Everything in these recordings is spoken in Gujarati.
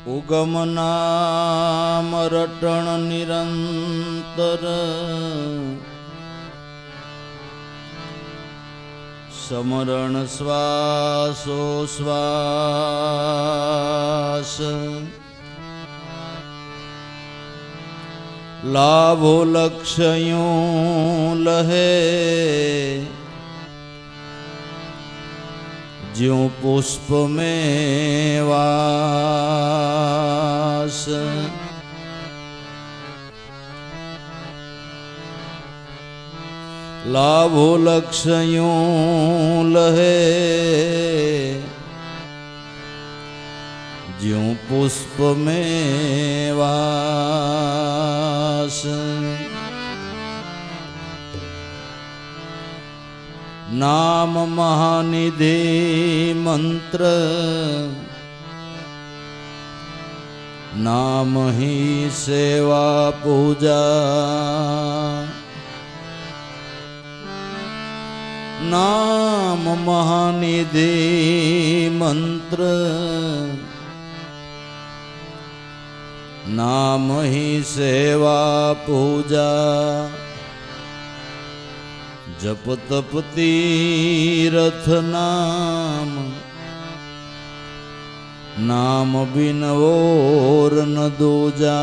ઉગમ નામ રટણ નિરંતર સમરણ શ્વાસો શ્વાસ લાભો લક્ષ્યું લહે ज्यों पुष्प में वास लाभो लक्ष्यों लहे ज्यों पुष्प में वास नाम महानिधि मंत्र नाम ही सेवा पूजा नाम महानिधि मंत्र नाम ही सेवा पूजा जप तप तीरथ नाम नाम बिन और न दूजा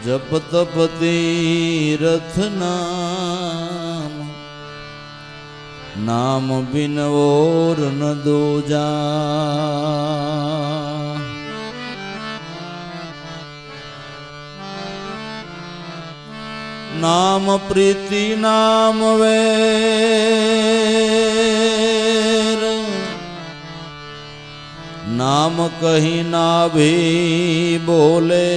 जप तप तीरथ नाम नाम बिन और न दूजा नाम प्रीति नाम वैर नाम कहीं ना भी बोले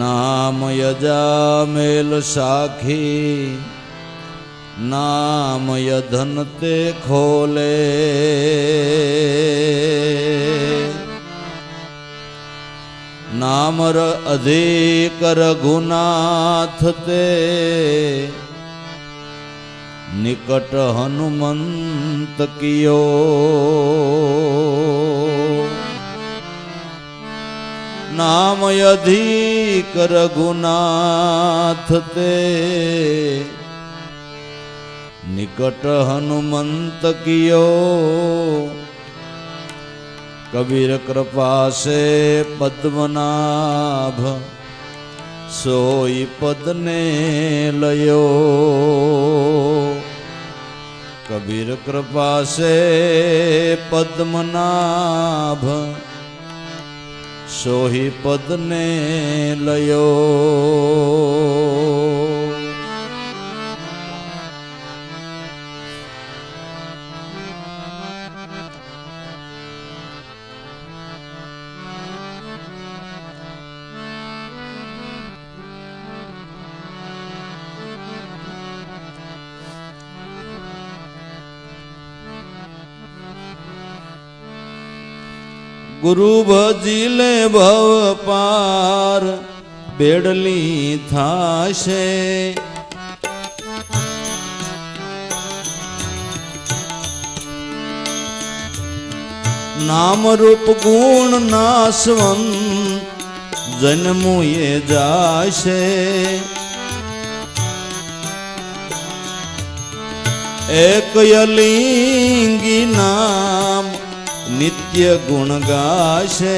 नाम यजामेल साखी नाम यधन ते खोले नामर अधिक रघुनाथ ते निकट हनुमंत कियो नाम अधिक रघुनाथ ते निकट हनुमंत कियो कबीर कृपा से पद्मनाभ सोई पद ने लयो कबीर कृपा से पद्मनाभ सोई पद ने लयो गुरु भजिले भव पार बेडली थाशे नाम रूप गुण नासवंत जन्मो ये जाशे एक यलिंगी नाम नित्य गुण गाशे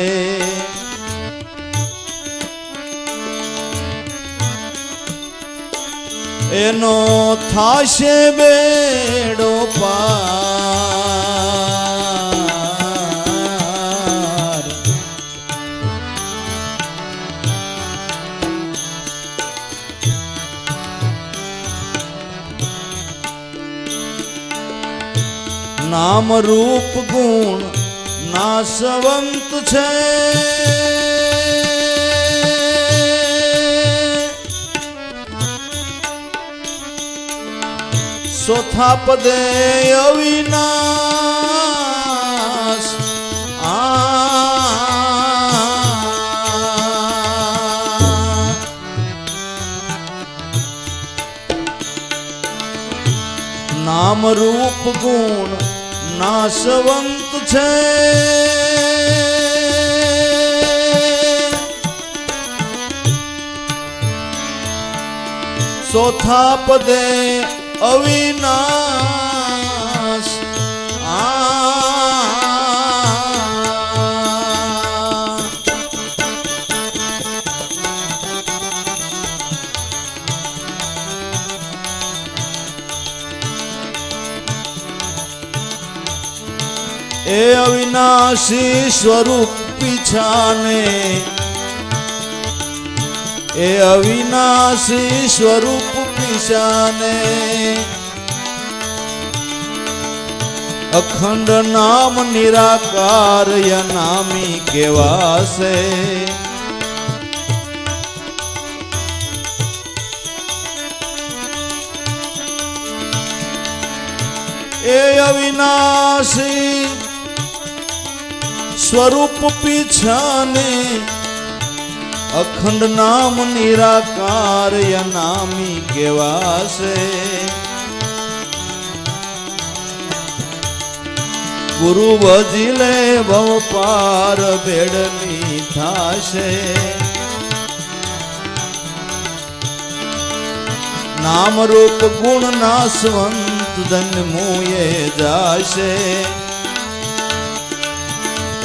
एनो थाशे बेड़ो पार नाम रूप गुण नासवंत छे सोथा पदे अविनाश नाम रूप ગુણ નાશવંત છે. ચોથા પદે અવિનાશ એ અવિનાશી સ્વરૂપ પીછાને એ અવિનાશી સ્વરૂપ પીછાને અખંડ નામ નિરાકાર નામી કેવાશે. એ અવિનાશી સ્વરૂપ પીછાને અખંડ નામ નિરાકાર નામી કેવાશે. ગુરુ ભજીલે ભવ પાર બેડની થાશે. નામ રૂપ ગુણ નાશવંત ધન મુએ જાશે.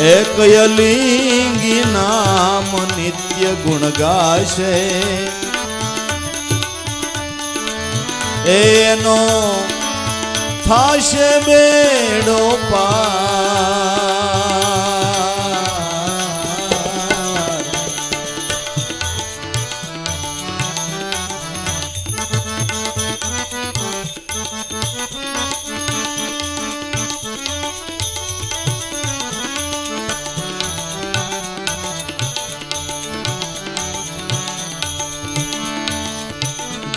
એક યલિંગી નામ નિત્ય ગુણ ગાશે. એનો થાશે બેડો પાર.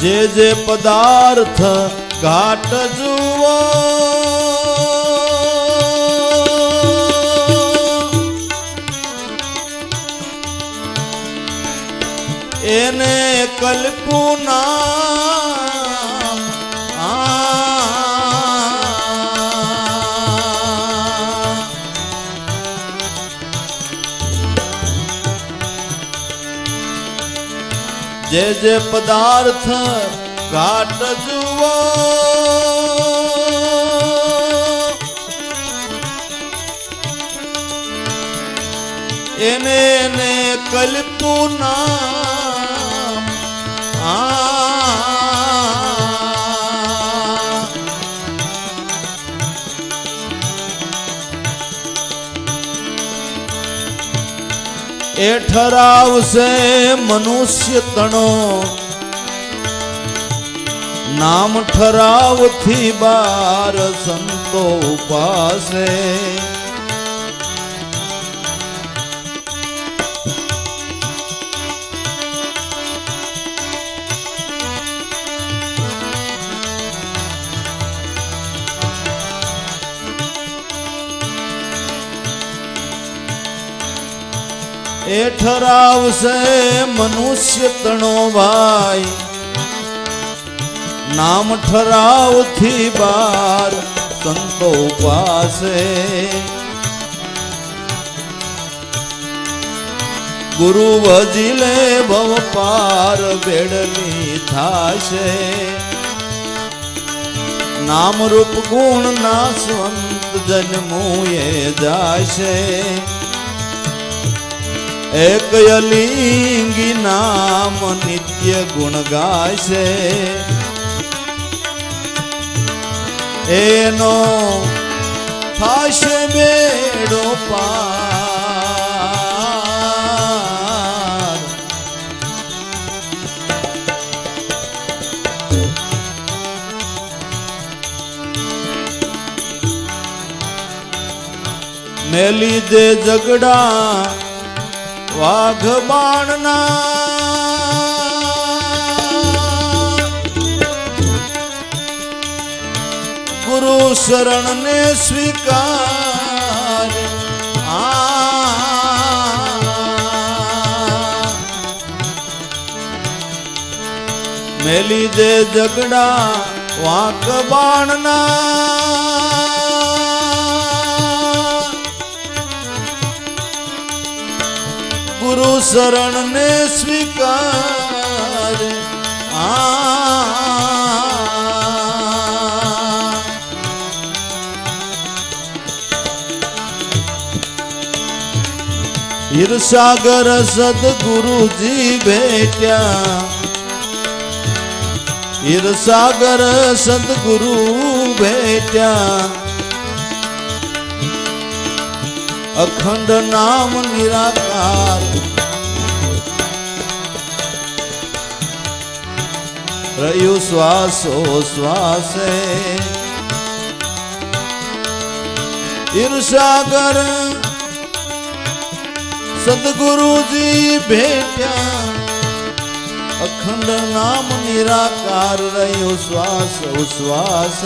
જે જે પદાર્થ ઘાટ જુઓ એને કલ્પું નામ જે જે પદાર્થ ઘાટ જુઓ એને કલ્પું નામ એ ઠરાવશે મનુષ્ય તણો નામ ઠરાવથી બાર સંતો ઉપાસે. એ ઠરાવશે મનુષ્ય તણો ભાઈ નામ ઠરાવથી બાર સંતો પાસે. ગુરુ ભજીલે ભવ પાર બેડલી થાશે. નામ રૂપ ગુણ નાશવંત જન્મુએ જાશે. એક યલિંગી નામ નિત્ય ગુણ ગાશે. એનો થાશે બેડો પાર. મેલી દે ઝગડા વાઘ બાણના ગુરુ શરણ ને સ્વીકાર. મેલી દે ઝગડા વાઘ બાણના શરણ ને સ્વીકાર હીરસાગર સદગુરુજી ભેટ્યા હીરસાગર સદગુરુ ભેટ્યા અખંડ નામ નિરાકાર રહ્યું શ્વાસો શ્વાસે હીરસાગર સદગુરુજી ભેટ્યા અખંડ નામ નિરાકાર રહ્યો શ્વાસ ઉશ્વાસ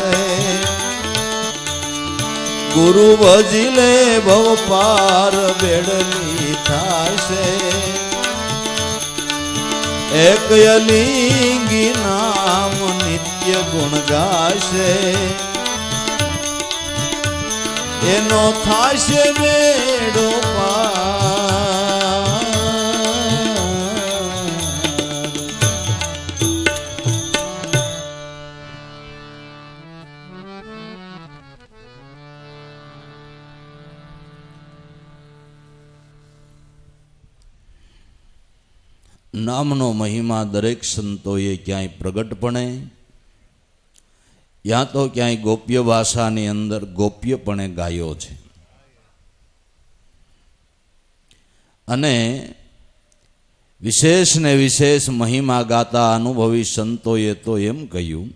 ગુરુ ભજી લે ભવ પાર બેડલી થાશે એક અલિંગી નામ નિત્ય ગુણ ગાશે એનો થાશે બેડો પાર નામનો મહિમા દરેક સંતોએ ક્યાંય પ્રગટપણે યા તો ક્યાંય ગોપ્ય ભાષાની અંદર ગોપ્યપણે ગાયો છે અને વિશેષ ને વિશેષ મહિમા ગાતા અનુભવી સંતોએ તો એમ કહ્યું,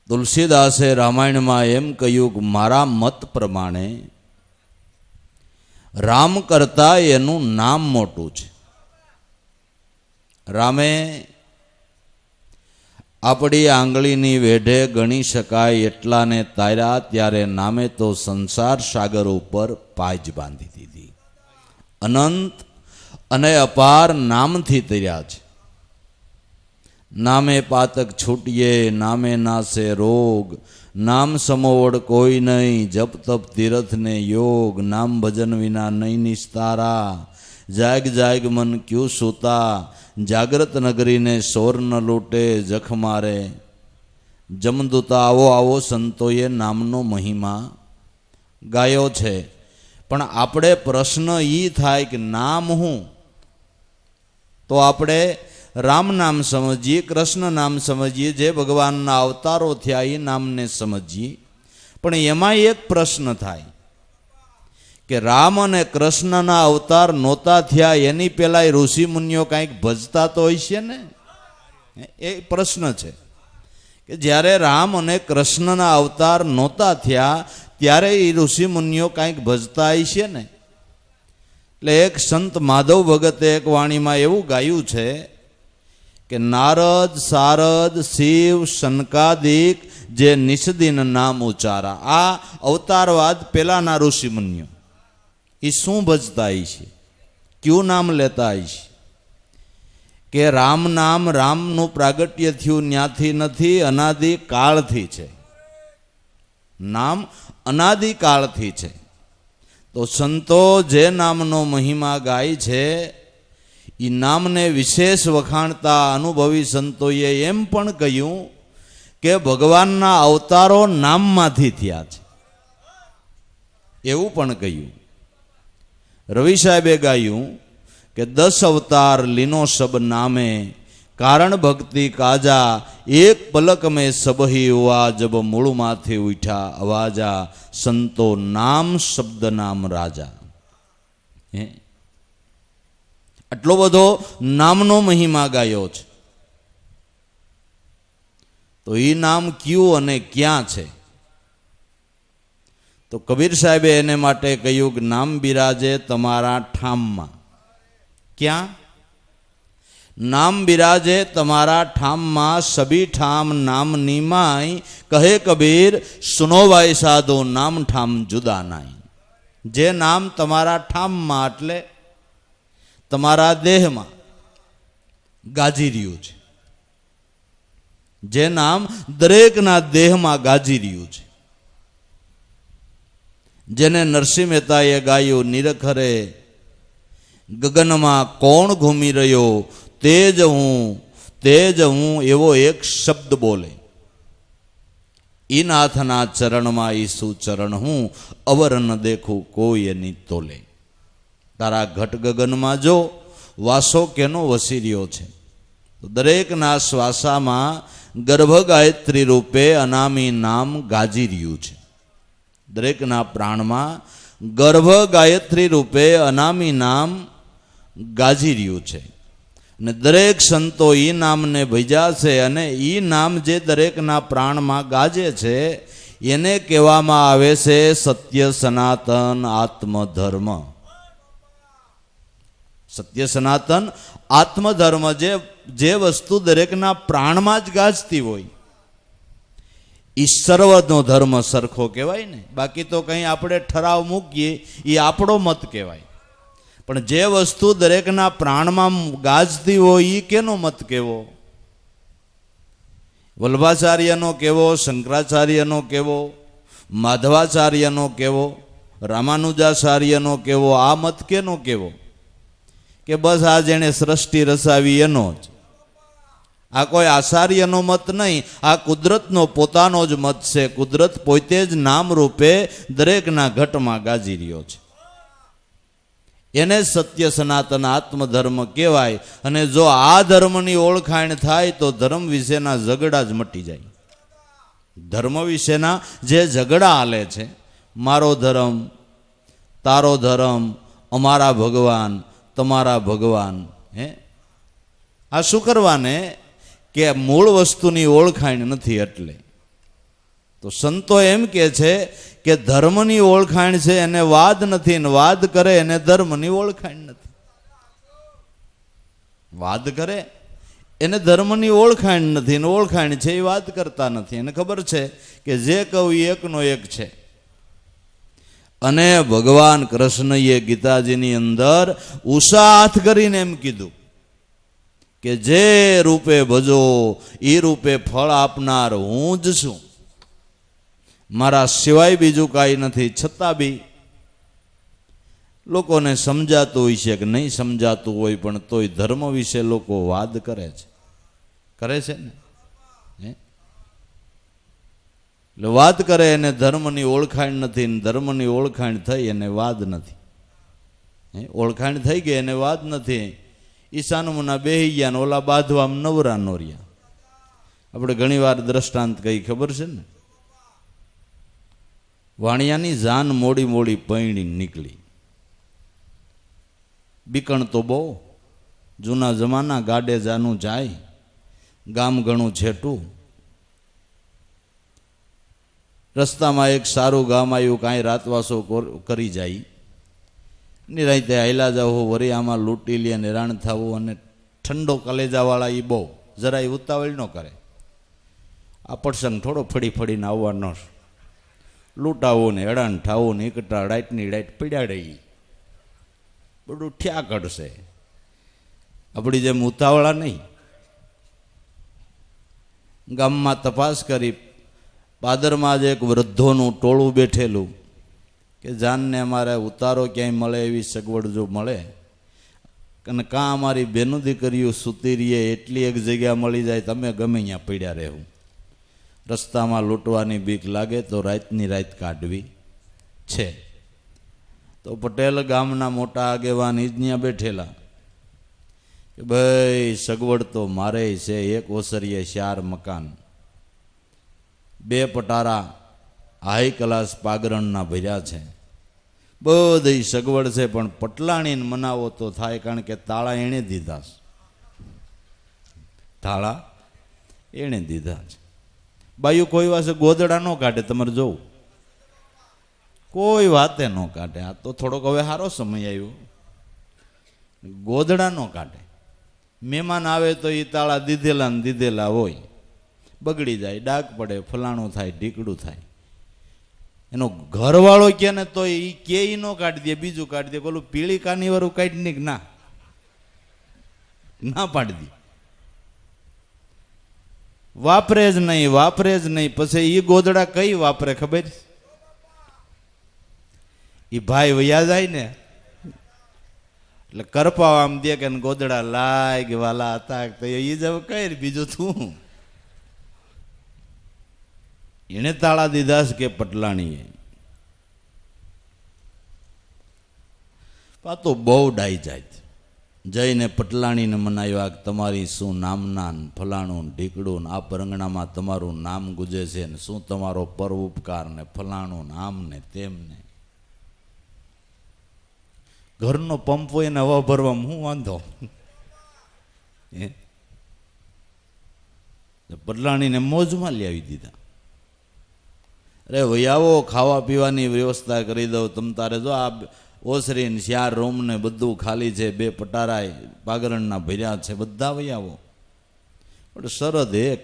તુલસીદાસે રામાયણમાં એમ કહ્યું કે મારા મત પ્રમાણે રામ કરતા એનું નામ મોટું છે. રામે આપણી આંગળીની વેઢે ગણી શકાય એટલાને તાર્યા, ત્યારે નામે તો સંસાર સાગર ઉપર પાજ બાંધી દીધી. અનંત અને અપાર નામથી તર્યા છે. નામે પાતક છૂટીએ, નામે નાશે રોગ, નામ સમોવડ કોઈ નહીં, જપ તપ તીર્થ ને યોગ, નામ ભજન વિના નહીં નિસ્તારા, જાગ જાગ મન ક્યુ સૂતા, જાગ્રત નગરીને સોર ન લૂટે, જખ મારે જમદૂતા. આવો આવો સંતોએ નામનો મહિમા ગાયો છે. પણ આપણે પ્રશ્ન એ થાય કે નામ હું? તો આપણે રામ નામ સમજીએ, કૃષ્ણ નામ સમજીએ, જે ભગવાનના અવતારો થયા એ નામને સમજીએ. પણ એમાં એક પ્રશ્ન થાય કે રામ અને કૃષ્ણના અવતાર નહોતા થયા એની પહેલા ઋષિ મુનિઓ કાંઈક ભજતા તો હોય છે ને? એ પ્રશ્ન છે કે જ્યારે રામ અને કૃષ્ણના અવતાર નહોતા થયા ત્યારે એ ઋષિ મુનિઓ કાંઈક ભજતા હોય છે ને? એટલે એક સંત માધવ ભગતે એક વાણીમાં એવું ગાયું છે કે નારદ સારદ શિવ સનકાદિક જે નિષદિન નામ ઉચ્ચારા. આ અવતારવાદ પેલાના ઋષિ મુનિઓ એ શું ભજતા છે, ક્યું નામ લેતા છે? કે રામ નામ, રામનું પ્રાગટ્ય થયું ન્યાથી નથી, અનાદિ કાળથી છે. નામ અનાદિ કાળથી છે. તો સંતો જે નામનો મહિમા ગાય છે એ નામને વિશેષ વખાણતા અનુભવી સંતોએ એમ પણ કહ્યું કે ભગવાનના અવતારો નામમાંથી થયા છે, એવું પણ કહ્યું. રવિ સાહેબે ગાયું કે 10 અવતાર લીનો સબ નામે, કારણ ભક્તિ કાજા, એક પલક મેં સબહી હુઆ, જબ મૂળમાંથી ઉઠ્યા અવાજા, સંતો નામ શબ્દ નામ રાજા. આટલો બધો નામનો મહિમા ગાયો છે. તો એ નામ ક્યું અને ક્યાં છે? તો કબીર સાહેબે એને માટે કહ્યું કે નામ બિરાજે તમારા ઠામમાં. ક્યાં? નામ બિરાજે તમારા ઠામમાં, સબી ઠામ નામ નીમાય, કહે કબીર સુનો ભાઈ સાધુ, નામ ઠામ જુદા નાય. જે નામ તમારા ઠામમાં એટલે તમારા દેહમાં ગાજી રહ્યું છે, જે નામ દરેકના દેહમાં ગાજી રહ્યું છે, જેને નરસિંહ મહેતાએ ગાયું, નિરખરે ગગનમાં કોણ ઘૂમી રહ્યો, તે જ હું એવો એક શબ્દ બોલે. ઈ નાથના ચરણમાં ઈસુ ચરણ હું, અવર ન દેખું કોઈ એની તોલે. તારા ઘટ ગગનમાં જો વાસો કેનો વસી રહ્યો છે. તો દરેકના શ્વાસામાં ગર્ભ ગાયત્રી રૂપે અનામી નામ ગાજી રહ્યું છે. દરેકના પ્રાણમાં ગર્ભ ગાયત્રી રૂપે અનામી નામ ગાજી રહ્યું છે. અને દરેક સંતો ઈ નામને ભજ્યા છે, અને ઈ નામ જે દરેકના પ્રાણમાં ગાજે છે એને કહેવામાં આવે છે સત્ય સનાતન આત્મધર્મ. સત્ય સનાતન આત્મધર્મ, જે વસ્તુ દરેકના પ્રાણમાં જ ગાજતી હોય એ સર્વનો ધર્મ સરખો કહેવાય ને. બાકી તો કંઈ આપણે ઠરાવ મૂકીએ એ આપણો મત કહેવાય, પણ જે વસ્તુ દરેકના પ્રાણમાં ગાજતી હોય એ કેનો મત કહેવો? વલ્ભાચાર્યનો કેવો, શંકરાચાર્યનો કેવો, માધવાચાર્યનો કેવો, રામાનુજાચાર્યનો કેવો? આ મત કેનો કેવો? કે બસ આ જેણે સૃષ્ટિ રચાવી એનો જ. આ કોઈ આચાર્યનો મત નહીં, આ કુદરતનો પોતાનો જ મત છે. કુદરત પોતે જ નામ રૂપે દરેકના ઘટમાં ગાજી રહ્યો છે. એને સત્ય સનાતન આત્મધર્મ કહેવાય. અને જો આ ધર્મની ઓળખાણ થાય તો ધર્મ વિશેના ઝઘડા જ મટી જાય. ધર્મ વિશેના જે ઝઘડા હાલે છે, મારો ધર્મ, તારો ધર્મ, અમારા ભગવાન, તમારા ભગવાન, આ શું કરવાને? કે મૂળ વસ્તુની ઓળખાણ નથી. એટલે તો સંતો એમ કે છે કે ધર્મની ઓળખાણ છે એને વાદ નથી, ને વાદ કરે એને ધર્મની ઓળખાણ નથી. વાદ કરે એને ધર્મની ઓળખાણ નથી, ને ઓળખાણ છે એ વાદ કરતા નથી. એને ખબર છે કે જે કહું એકનો એક છે. અને ભગવાન કૃષ્ણએ ગીતાજીની અંદર ઉષા હાથ કરીને એમ કીધું કે જે રૂપે ભજો એ રૂપે ફળ આપનાર હું જ છું, મારા સિવાય બીજું કાંઈ નથી. છતાં બી લોકોને સમજાતું હોય છે કે નહીં સમજાતું હોય, પણ તોય ધર્મ વિશે લોકો વાદ કરે છે ને. એટલે વાત કરે એને ધર્મની ઓળખાણ નથી, ધર્મની ઓળખાણ થઈ એને વાદ નથી. ઓળખાણ થઈ ગઈ એને વાદ નથી. ઈશાનમુના બેહી ગયા ને ઓલા બાંધવા નવરા નો રહ્યા. આપણે ઘણી વાર દ્રષ્ટાંત કઈ ખબર છે ને, વાણિયાની જાન મોડી મોડી પૈણી નીકળી. બીકણ તો બહુ, જૂના જમાના, ગાડે જાનું જાય, ગામ ઘણું છેટું. રસ્તામાં એક સારું ગામ આવ્યું, કાંઈ રાતવાસો કરી જાય, નિરાંતે હાયલા જવું, વરી આમાં લૂંટી લે, નિરાણ થવું. અને ઠંડો કલેજાવાળા એ બહુ જરાય ઉતાવળ ન કરે. આ પ્રસંગ થોડો ફળી ફળીને આવવાનો, લૂંટાવું ને હેડાન ઠાવું ને એકટા ડાઈટની ડાઈટ પીડાડે, બધું ઠ્યા કરશે. આપણી જેમ ઉતાવળા નહીં. ગામમાં તપાસ કરી, પાદરમાં જ એક વૃદ્ધોનું ટોળું બેઠેલું કે જાનને અમારે ઉતારો ક્યાંય મળે એવી સગવડ જો મળે, અને કાં અમારી બેનું દીકરીઓ સૂતી રહીએ એટલી એક જગ્યા મળી જાય, તમે ગમે ત્યાં પડ્યા રહેવું. રસ્તામાં લૂંટવાની બીક લાગે તો રાતની રાત કાઢવી છે. તો પટેલ ગામના મોટા આગેવાન ઈ જ ત્યાં બેઠેલા કે ભાઈ સગવડ તો મારે છે. એક ઓસરીએ 4 મકાન, 2 પટારા હાઈ ક્લાસ પાગરણના ભર્યા છે, બધી સગવડ છે. પણ પટલાણીને મનાવો તો થાય, કારણ કે તાળા એણે દીધા છે. તાળા એણે દીધા છે. બાયું કોઈ વાસે ગોદડા ન કાઢે, તમારે જોવું, કોઈ વાતે ન કાઢે. આ તો થોડોક હવે સારો સમય આવ્યો, ગોદડા ન કાઢે. મહેમાન આવે તો એ તાળા દીધેલા ને દીધેલા હોય, બગડી જાય, ડાઘ પડે, ફલાણું થાય, ઢીકડું થાય. એનો ઘરવાળો કે ને તો એ કે ન કાઢી દે, બીજું કાઢી દે. પેલું પીળી કાની વાળું કાઢી ને ના પાડી દે, વાપરે જ નહીં. પછી એ ગોદડા કઈ વાપરે ખબર? એ ભાઈ વયા જાય ને એટલે કરપાવ આમ દે કે ગોદડા લાગ વાલા હતા તો એ જવ કઈ બીજું તું એને તાળા દીધા છે કે પટલાણીએ. આ તો બહુ ડાઈ જાય. જઈને પટલાણીને મનાવ્યા કે તમારી શું નામના ફલાણું ઢીકડું આ પરંગણામાં તમારું નામ ગુજે છે ને શું તમારો પર ઉપકાર ને ફલાણું આમ ને તેમ ને. ઘરનો પંપ હોય ને હવા ભરવામાં હું વાંધો. પટલાણીને મોજમાં લઈ આવી દીધા. અરે વૈયાવો ખાવા પીવાની વ્યવસ્થા કરી દઉં તમ તારે. જો આ ઓસરી ને 4 રૂમ ને બધું ખાલી છે, 2 પટારાય પાગરણના ભર્યા છે, બધા વૈયાવો. પણ શરદ એક,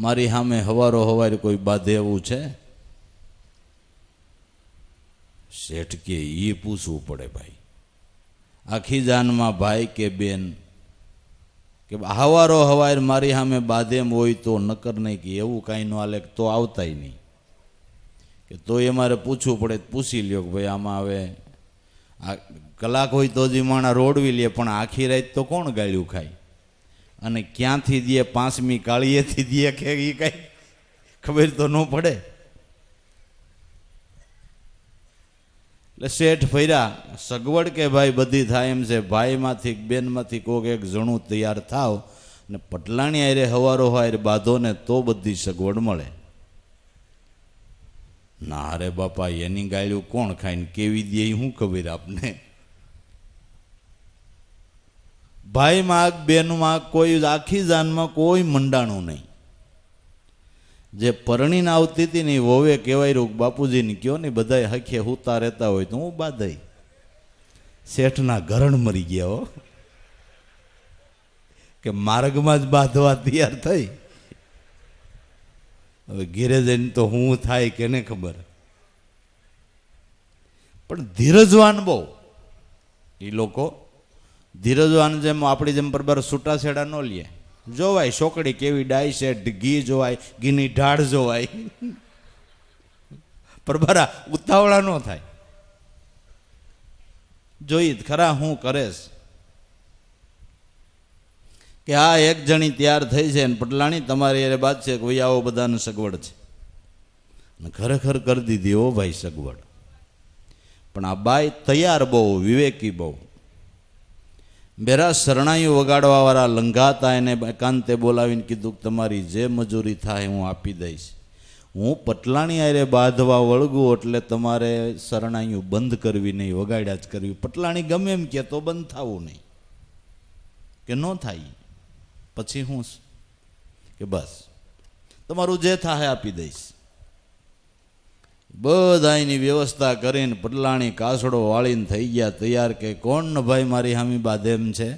મારી સામે હવારો હવારે કોઈ બાંધે એવું છે? શેઠ કે એ પૂછવું પડે ભાઈ. આખી જાનમાં ભાઈ કે બેન કે હવારો હવારે મારી સામે બાંધે એમ હોય તો નકર નહીં કે એવું કાંઈ ન હાલે તો આવતાય નહીં કે તો એ મારે પૂછવું પડે. પૂછી લ્યો કે ભાઈ આમાં હવે આ કલાક હોય તો જ માણા રોડવી લે, પણ આખી રાત તો કોણ ગાળ્યું ખાય અને ક્યાંથી દે, 5મી કાળીએથી દે કે એ કાંઈ ખબર તો ન પડે. એટલે શેઠ ફર્યા, સગવડ કે ભાઈ બધી થાય એમ છે, ભાઈમાંથી બેનમાંથી કોઈક એક જણું તૈયાર થાવ ને પટલાણી આરે હવારો હારે બાંધો ને તો બધી સગવડ મળે. ના રે બાપા એની ગાળ્યું કોણ ખાય ને કેવી દે શું ખબર આપને. ભાઈ માગ બેન માગ કોઈ આખી જાનમાં કોઈ મંડાણું નહીં. જે પરણીને આવતી હતી ને વોવે કહેવાય રહ્યું બાપુજીને કયો ને બધા હખે હુતા રહેતા હોય તો હું બાંધાઈ. શેઠના ઘરણ મરી ગયા હો કે માર્ગમાં જ બાંધવા તૈયાર થઈ. હવે ઘેરે જઈને તો હું થાય કેને ખબર. પણ ધીરજવાન બહુ એ લોકો. ધીરજવાન જેમ આપણી જેમ બરાબર છૂટાછેડા ન લે. જોવાય છોકરી કેવી ડાય છે, ઘી જોવાય, ઘીની ઢાળ જોવાય, બરાબર ઉતાવળા ન થાય. જોઈ ખરા હું કરેશ કે આ એક જણી તૈયાર થઈ છે ને પટલાણી તમારી અરે બાદ છે કે ભાઈ આવો બધાને સગવડ છે અને ખરેખર કરી દીધી હો ભાઈ સગવડ. પણ આ બાઈ તૈયાર બહુ, વિવેકી બહુ. બેરા શરણાઈઓ વગાડવા વાળા લંઘાતા એને એકાંતે બોલાવીને કીધું કે તમારી જે મજૂરી થાય હું આપી દઈશ. હું પટલાણી આરે બાંધવા વળગું એટલે તમારે શરણાઈઓ બંધ કરવી નહીં, વગાડ્યા જ કરવી. પટલાણી ગમે એમ કે તો બંધ થવું નહીં કે ન થાય. પછી હું કે બસ તમારું જે થાય આપી દઈશ. બધાની વ્યવસ્થા કરીને પટલાણી કાસડો વાળીને થઈ ગયા તૈયાર. કે કોણ ન ભાઈ મારી હામી બાધે એમ છે?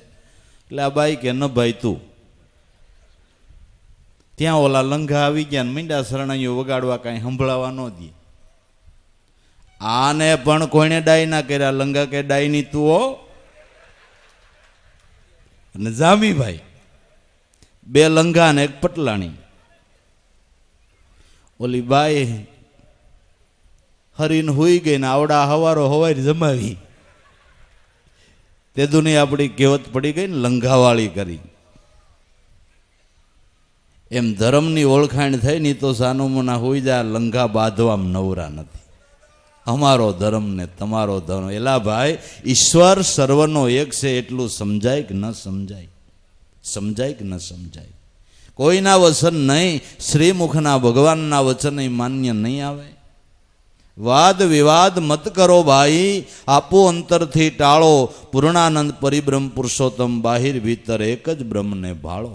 એટલે આ બાઈ કે ન ભાઈ તું. ત્યાં ઓલા લંઘા આવી ગયા ને મીંડા શરણાઈઓ વગાડવા કાંઈ સંભળાવા ન દે. આને પણ કોઈને ડાય ના કર્યા. લંઘા કે ડાયની તું હો. અને જામીભાઈ 2 લંઘા ને 1 પટલાણી. ઓલી બાઈ હરીને હુઈ ગઈ ને આવડા હવારો હવારી જમાવી. તે દુની આપણી કહેવત પડી ગઈ ને લંઘાવાળી કરી. એમ ધર્મની ઓળખાણ થઈ ની તો સાનુમુના હોઈ જાય. લંઘા બાંધવામાં નવરા નથી. અમારો ધર્મ ને તમારો ધર્મ. એલા ભાઈ ઈશ્વર સર્વનો એક છે એટલું સમજાય કે ન સમજાય? સમજાય કે ન સમજાય? કોઈના વચન નહીં, શ્રીમુખના ભગવાનના વચન માન્ય નહીં આવે. વાદ વિવાદ મત કરો ભાઈ, આપો અંતરથી ટાળો. પૂર્ણાનંદ પરિબ્રહ્મ પુરુષોત્તમ બાહિર ભીતર એક જ બ્રહ્મને ભાળો.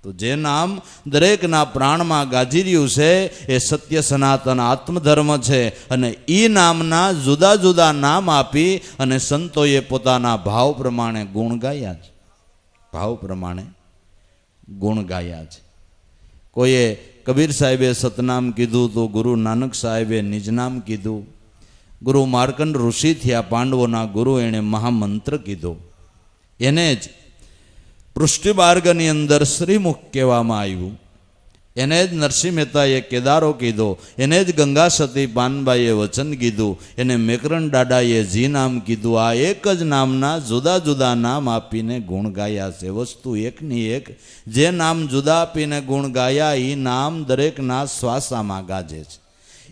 તો જે નામ દરેકના પ્રાણમાં ગાજી રહ્યું છે એ સત્ય સનાતન આત્મધર્મ છે. અને એ નામના જુદા જુદા નામ આપી અને સંતોએ પોતાના ભાવ પ્રમાણે ગુણ ગાયા છે. ભાવ પ્રમાણે ગુણ ગાયા છે. કોઈએ કબીર સાહેબે સતનામ કીધું તો ગુરુ નાનક સાહેબે નિજનામ કીધું. ગુરુ માર્કંડ ઋષિ થયા, પાંડવોના ગુરુ, એણે મહામંત્ર કીધો. એને જ પૃષ્ટિ માર્ગની અંદર શ્રીમુખ કહેવામાં આવ્યું. એને જ નરસિંહ મહેતાએ કેદારો કીધો, એને જ ગંગા સતી પાનબાઈએ વચન કીધું, એને મેકરણ દાદાએ જી નામ કીધું. આ એક જ નામના જુદા જુદા નામ આપીને ગુણ ગાયા છે. વસ્તુ એકની એક, જે નામ જુદા આપીને ગુણ ગાયા એ નામ દરેકના શ્વાસામાં ગાજે છે.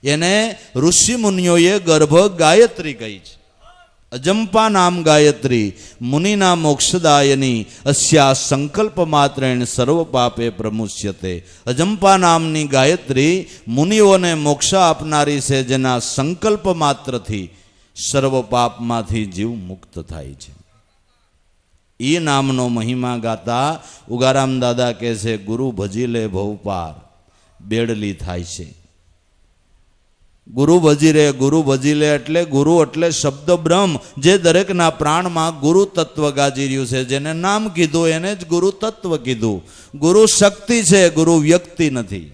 એને ઋષિ મુનિઓએ ગર્ભ ગાયત્રી કહી છે. અજંપા નામ ગાયત્રી મુનિના મોક્ષદાયની અસ્યા સંકલ્પ માત્રેણ સર્વ પાપે પ્રમુચ્યતે. અજંપા નામની ગાયત્રી મુનિઓને મોક્ષ આપનારી છે, જેના સંકલ્પ માત્રથી સર્વ પાપમાંથી જીવ મુક્ત થાય છે. એ નામનો મહિમા ગાતા ઉગારામ દાદા કહે છે, ગુરુ ભજી લે ભવપાર બેડલી થાય છે. ગુરુ ભજી લે એટલે ગુરુ એટલે શબ્દ બ્રહ્મ, જે દરેકના પ્રાણમાં ગુરુ તત્વ ગાજી રહ્યું છે. જેને નામ કીધું એને જ ગુરુ તત્વ કીધું. ગુરુ શક્તિ છે, ગુરુ વ્યક્તિ નથી.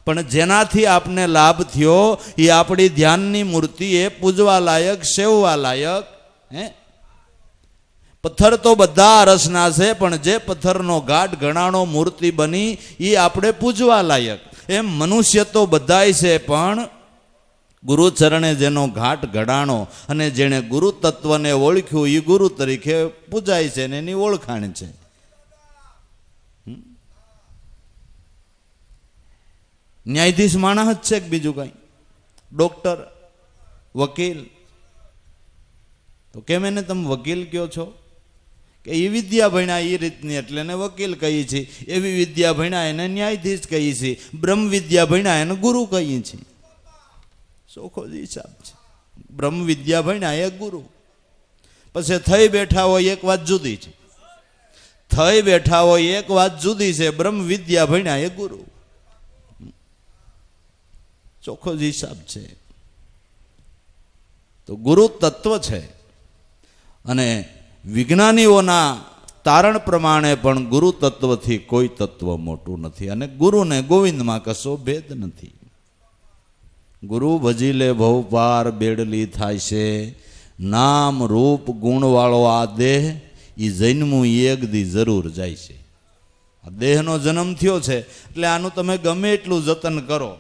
પણ જેનાથી આપને લાભ થયો એ આપણી ધ્યાનની મૂર્તિ, એ પૂજવા લાયક, સેવવા લાયક. પથ્થર તો બધા અરસના છે, પણ જે પથ્થરનો ગાઢ ઘણાનો મૂર્તિ બની એ આપણે પૂજવા લાયક. એમ મનુષ્ય તો બધાય છે, પણ ગુરુ ચરણે જેનો ઘાટ ઘડાણો અને જેણે ગુરુ તત્વને ઓળખ્યું એ ગુરુ તરીકે પૂજાય છે ને એની ઓળખાણ છે. ન્યાયાધીશ માણસ જ છે કે બીજું કઈ? ડોક્ટર, વકીલ? તો કેમ એને તમે વકીલ કહો છો? કે એ વિદ્યા ભણ્યા એ રીતની એટલે એને વકીલ કહીએ છીએ, એવી વિદ્યા ભણ્યા એને ન્યાયાધીશ કહીએ છીએ, બ્રહ્મ વિદ્યા ભણ્યા એને ગુરુ કહીએ છીએ. ચોખ્ખો જ હિસાબ છે. બ્રહ્મ વિદ્યા ભણ્યા એ ગુરુ. પછી થઈ બેઠા હોય એક વાત જુદી છે, થઈ બેઠા હોય એક વાત જુદી છે. બ્રહ્મ વિદ્યા ભણ્યા એ ગુરુ. ચોખ્ખો જ હિસાબ છે. તો ગુરુ તત્વ છે. અને વિજ્ઞાનીઓના તારણ પ્રમાણે પણ ગુરુ તત્વથી કોઈ તત્વ મોટું નથી. અને ગુરુને ગોવિંદમાં કશો ભેદ નથી. ગુરુ ભજી લે ભવપાર બેડલી થાય છે. નામ રૂપ ગુણવાળો આ દેહ એ જન્મું એક દી જરૂર જાય છે. આ દેહનો જન્મ થયો છે એટલે આનું તમે ગમે એટલું જતન કરો,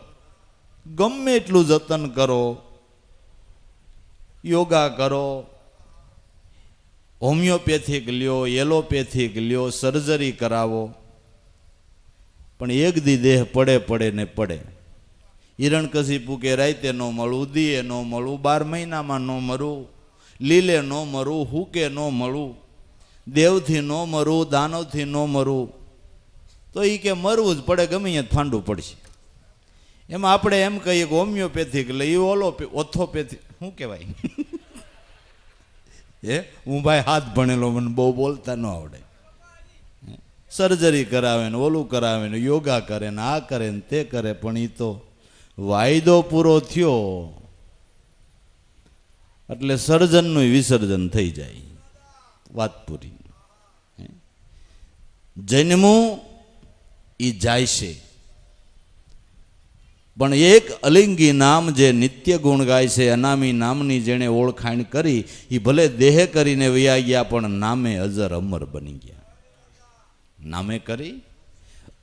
ગમે એટલું જતન કરો, યોગા કરો, હોમિયોપેથિક લ્યો, એલોપેથિક લ્યો, સર્જરી કરાવો, પણ એક દી દેહ પડે ને પડે. હિરણ્યકશિપુ કે રાતે ન મળું, દીએ ન મળું, 12 મહિનામાં ન મરું, લીલે ન મરું, હુકે ન મળું, દેવથી ન મરું, દાનવથી ન મરું, તો એ કે મરવું જ પડે, ગમે ત્યાં ફાંડું પડશે. એમાં આપણે એમ કહીએ કે હોમિયોપેથિક લઈ, ઓથોપેથિક શું કહેવાય? હું ભાઈ હાથ ભણેલો, મને બહુ બોલતા ન આવડે. સર્જરી કરાવે ને ઓલું કરાવે ને યોગા કરે ને આ કરે ને તે કરે, પણ એ તો વાયદો પૂરો થયો એટલે સર્જનનું વિસર્જન થઈ જાય, વાત પૂરી. જન્મું એ જાય છે, પણ એક અલિંગી નામ જે નિત્ય ગુણ ગાય છે, અનામી નામની જેણે ઓળખાણ કરી, એ ભલે દેહ કરીને વયા ગયા પણ નામે અજર અમર બની ગયા. નામે કરી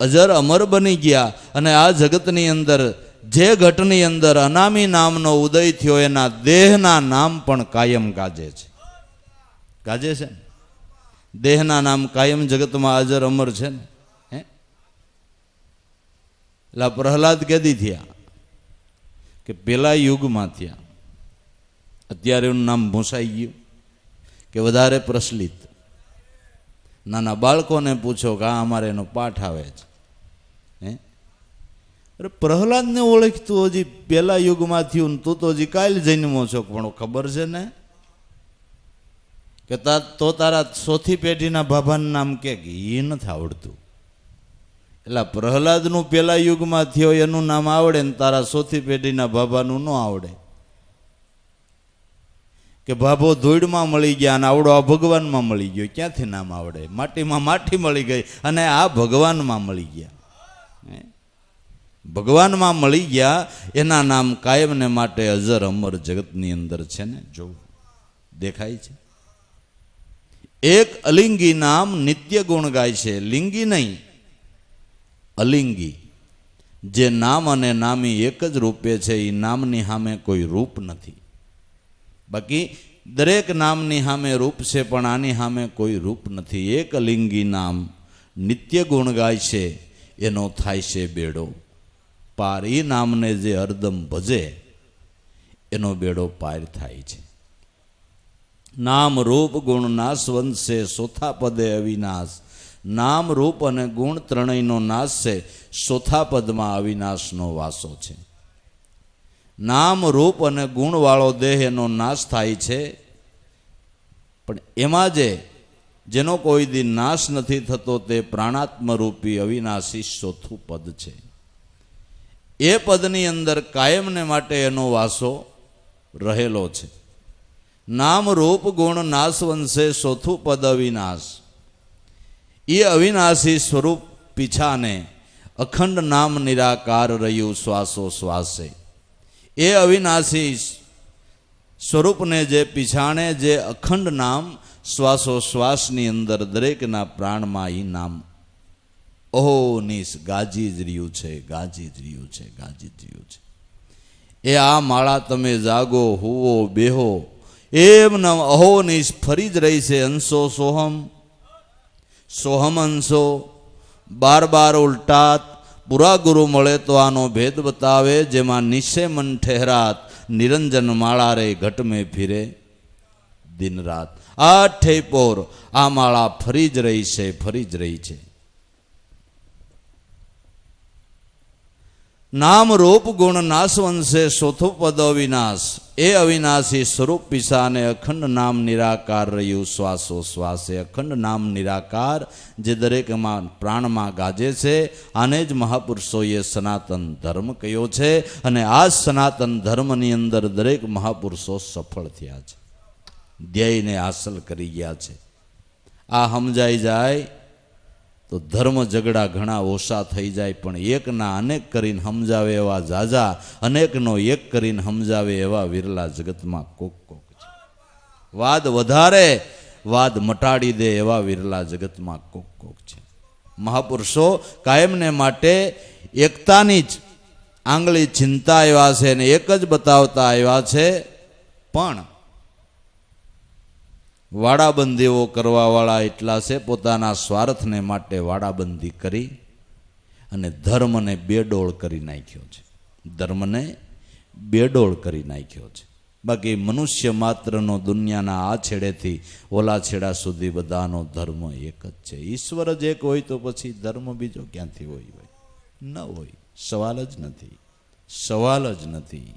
અજર અમર બની ગયા. અને આ જગતની અંદર જે ઘટની અંદર અનામી નામનો ઉદય થયો, એના દેહના નામ પણ કાયમ ગાજે છે. ગાજે છે ને? દેહના નામ કાયમ જગતમાં અજર અમર છે ને. એટલે પ્રહલાદ કેદી થયા? કે પેલા યુગમાં થયા. અત્યારે એનું નામ ભૂંસાઈ ગયું કે વધારે પ્રચલિત. નાના બાળકોને પૂછો કે આ અમારે એનો પાઠ આવે છે. અરે પ્રહલાદને ઓળખતું હજી પેલા યુગમાં થયું, તું તો હજી કાલ જન્મો છો, પણ ખબર છે ને કે તો તારા ચોથી પેઢીના બાબાનું નામ કે એ નથી આવડતું. એટલે પ્રહલાદનું પેલા યુગમાં થયો એનું નામ આવડે ને તારા ચોથી પેઢીના બાબાનું ન આવડે. કે ભાભો ધૂળમાં મળી ગયા અને આવડો આ ભગવાનમાં મળી ગયો, ક્યાંથી નામ આવડે? માટીમાં માટી મળી ગઈ અને આ ભગવાનમાં મળી ગયા. ભગવાનમાં મળી ગયા, એના નામ કાયમને માટે અજર અમર જગતની અંદર છે ને. જો દેખાય છે. એક અલિંગી નામ નિત્ય ગુણ ગાય છે. લિંગી નહીં, અલિંગી. જે નામ અને નામી એક જ રૂપે છે, એ નામની સામે કોઈ રૂપ નથી. બાકી દરેક નામની સામે રૂપ છે, પણ આની સામે કોઈ રૂપ નથી. એક લિંગી નામ નિત્ય ગુણ ગાય છે, એનો થાય છે બેડો પાર. એ નામને જે હરદમ ભજે એનો બેડો પાર થાય છે. નામ રૂપ ગુણ નાશવંત છે, ચોથા પદે અવિનાશ. નામ રૂપ અને ગુણ ત્રણેયનો નાશ છે, ચોથા પદમાં અવિનાશનો વાસો છે. નામ રૂપ અને ગુણવાળો દેહ એનો નાશ થાય છે, પણ એમાં જેનો કોઈ દી નાશ નથી થતો તે પ્રાણાત્મ રૂપી અવિનાશી ચોથું પદ છે. એ પદની અંદર કાયમને માટે એનો વાસો રહેલો છે. નામ રૂપ ગુણ નાશવંશે ચોથું પદ અવિનાશ. એ અવિનાશી સ્વરૂપ પીછાને અખંડ નામ નિરાકાર રહ્યું શ્વાસો શ્વાસે. એ અવિનાશી સ્વરૂપને જે પીછાણે જે અખંડ નામ શ્વાસો શ્વાસની અંદર દરેકના પ્રાણમાં એ નામ ઓહનિશ ગાજી જ રહ્યું છે, ગાજી જ રહ્યું છે, ગાજી જ રહ્યું છે. એ આ માળા તમે જાગો હુવો બેહો એમ નામ અહોનિશ ફરી જ રહી છે. અંશો સોહમ, સોહમ અંશો, બાર બાર ઉલટાત. પૂરા ગુરુ મળે તો આનો ભેદ બતાવે, જેમાં નિશે મન ઠહેરાત. નિરંજન માળા રે ઘટ મેં ફિરે દિન રાત. આઠે પોર આ માળા ફરી જ રહી છે, ફરી જ રહી છે. નામ રૂપ ગુણ નાશવંશે ચોથું પદ અવિનાશ. એ અવિનાશી સ્વરૂપ પીસાને અખંડ નામ નિરાકાર રહ્યું શ્વાસો શ્વાસે. અખંડ નામ નિરાકાર જે દરેકમાં પ્રાણમાં ગાજે છે, આને જ મહાપુરુષોએ સનાતન ધર્મ કહ્યો છે. અને આ સનાતન ધર્મની અંદર દરેક મહાપુરુષો સફળ થયા છે, ધ્યેયને હાંસલ કરી ગયા છે. આ સમજાઈ જાય તો ધર્મ ઝઘડા ઘણા ઓછા થઈ જાય, પણ એકના અનેક કરીને સમજાવે એવા ઝાઝા, અનેકનો એક કરીને સમજાવે એવા વિરલા જગતમાં કોક કોક છે. વાદ વધારે વાદ મટાડી દે એવા વિરલા જગતમાં કોક કોક છે. મહાપુરુષો કાયમને માટે એકતાની જ આંગળી ચિંતા આવ્યા છે અને એક જ બતાવતા આવ્યા છે. પણ વાડાબંધીઓ કરવાવાળા એટલા છે, પોતાના સ્વાર્થને માટે વાડાબંધી કરી અને ધર્મને બેડોળ કરી નાખ્યો છે. ધર્મને બેડોળ કરી નાખ્યો છે. બાકી મનુષ્ય માત્રનો દુનિયાના આ છેડેથી ઓલા છેડા સુધી બધાનો ધર્મ એક જ છે. ઈશ્વર જ એક હોય તો પછી ધર્મ બીજો ક્યાંથી હોય? ન હોય. સવાલ જ નથી, સવાલ જ નથી.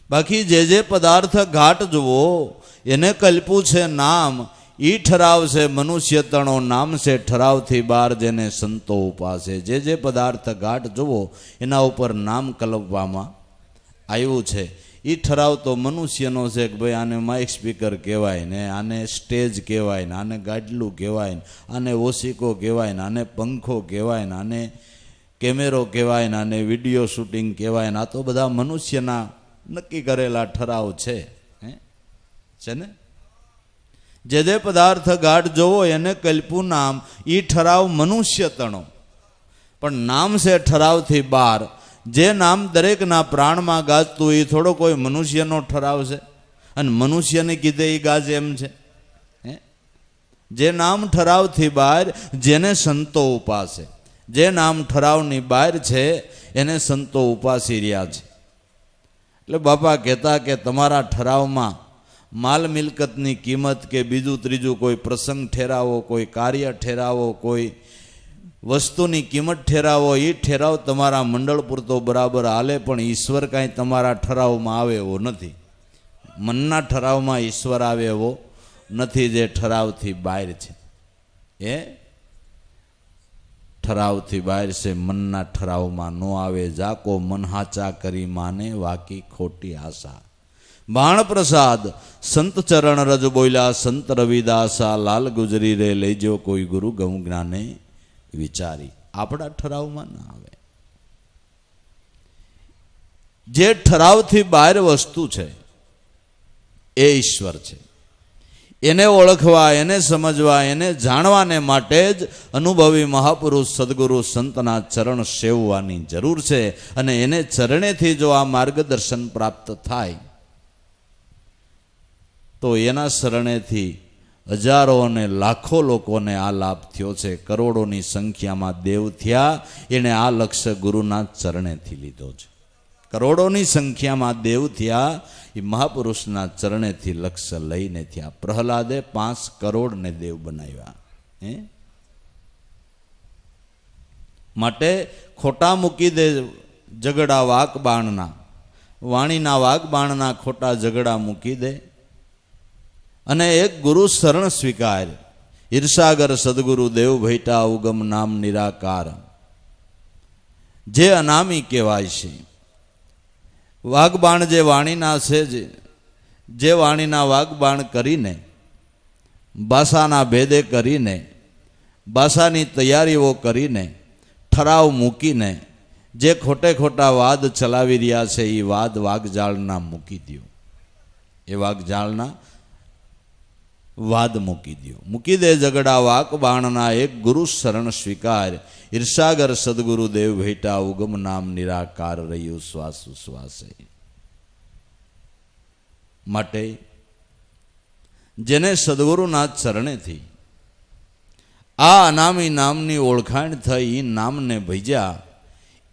બાકી જે પદાર્થ ઘાટ જુઓ એને કલ્પ્યું છે નામ. ઈ ઠરાવ છે મનુષ્ય તણો નામ છે ઠરાવથી બાર જેને સંતો ઉપાસે. જે પદાર્થ ઘાટ જુઓ એના ઉપર નામ કલ્પવામાં આવ્યું છે. એ ઠરાવ તો મનુષ્યનો છે કે ભાઈ આને માઇક સ્પીકર કહેવાય ને, આને સ્ટેજ કહેવાય ને, આને ગાડલું કહેવાય ને, આને ઓશિકો કહેવાય ને, આને પંખો કહેવાય ને, આને કેમેરો કહેવાય ને, આને વિડીયો શૂટિંગ કહેવાય ને. આ તો બધા મનુષ્યના નક્કી કરેલા ઠરાવ છે ને. જે પદાર્થ ગાઢ જોવો એને કલ્પ્યું નામ. ઈ ઠરાવ મનુષ્ય તણો, પણ નામ છે ઠરાવથી બાર. જે નામ દરેકના પ્રાણમાં ગાજતું એ થોડો કોઈ મનુષ્યનો ઠરાવ છે અને મનુષ્યને કીધે એ ગાજે એમ છે? જે નામ ઠરાવથી બહાર જેને સંતો ઉપાસે, જે નામ ઠરાવની બહાર છે એને સંતો ઉપાસી રહ્યા છે. એટલે બાપા કહેતા કે તમારા ઠરાવમાં માલ મિલકતની કિંમત કે બીજું ત્રીજું કોઈ પ્રસંગ ઠેરાવો, કોઈ કાર્ય ઠેરાવો, કોઈ વસ્તુની કિંમત ઠેરાવો. એ ઠેરાવ તમારા મંડળ પૂરતો બરાબર હાલે, પણ ઈશ્વર કાંઈ તમારા ઠરાવમાં આવે એવો નથી. મનના ઠરાવમાં ઈશ્વર આવે એવો નથી, જે ઠરાવથી બહાર છે. એ ઠરાવથી બહાર છે, મનના ઠરાવમાં ન આવે. જાકો મન હાચા કરી માને વાકી ખોટી આશા. બાણ પ્રસાદ સંત ચરણ રજ બોલ્યા સંત રવિદાસા. લાલ ગુજરી રે લેજો કોઈ ગુરુ ગમ જ્ઞાને વિચારી. આપણા ઠરાવમાં ના આવે. જે ઠરાવથી બહાર વસ્તુ છે એ ઈશ્વર છે. એને ઓળખવા, એને સમજવા, એને જાણવાને માટે જ અનુભવી મહાપુરુષ સદગુરુ સંતના ચરણ સેવવાની જરૂર છે. અને એને ચરણેથી જો આ માર્ગદર્શન પ્રાપ્ત થાય તો એના શરણેથી હજારો અને લાખો લોકોને આ લાભ થયો છે. કરોડોની સંખ્યામાં દેવ થયા. એણે આ લક્ષ્ય ગુરુના ચરણેથી લીધો છે. કરોડોની સંખ્યામાં દેવ થયા એ મહાપુરુષના ચરણેથી લક્ષ્ય લઈને થયા. પ્રહલાદે 5 કરોડને દેવ બનાવ્યા. માટે ખોટા મૂકી દે ઝઘડા વાક બાણના, વાણીના વાક બાણના ખોટા ઝઘડા મૂકી દે અને એક ગુરુ શરણ સ્વીકાર. ઈર્ષાગર સદગુરુ દેવ ભૈટા ઉગમ નામ નિરાકાર. જે અનામી કહેવાય છે. વાગબાણ જે વાણીના છે, જે વાણીના વાગબાણ કરીને, ભાષાના ભેદે કરીને, ભાષાની તૈયારીઓ કરીને, ઠરાવ મૂકીને જે ખોટે ખોટા વાદ ચલાવી રહ્યા છે એ વાદ વાગજાળના મૂકી દો. એ વાગજાળના વાદ મૂકી દો. મૂકી દે ઝઘડા વાક બાણના, એક ગુરુ શરણ સ્વીકાર. ઈર્ષાગર સદગુરુ દેવ ભેટા ઉગમ નામ નિરાકાર રહ્યું શ્વાસ ઉશ્વાસે. માટે જેને સદગુરુના ચરણેથી આ અનામી નામની ઓળખાણ થઈ, એ નામને ભજ્યા,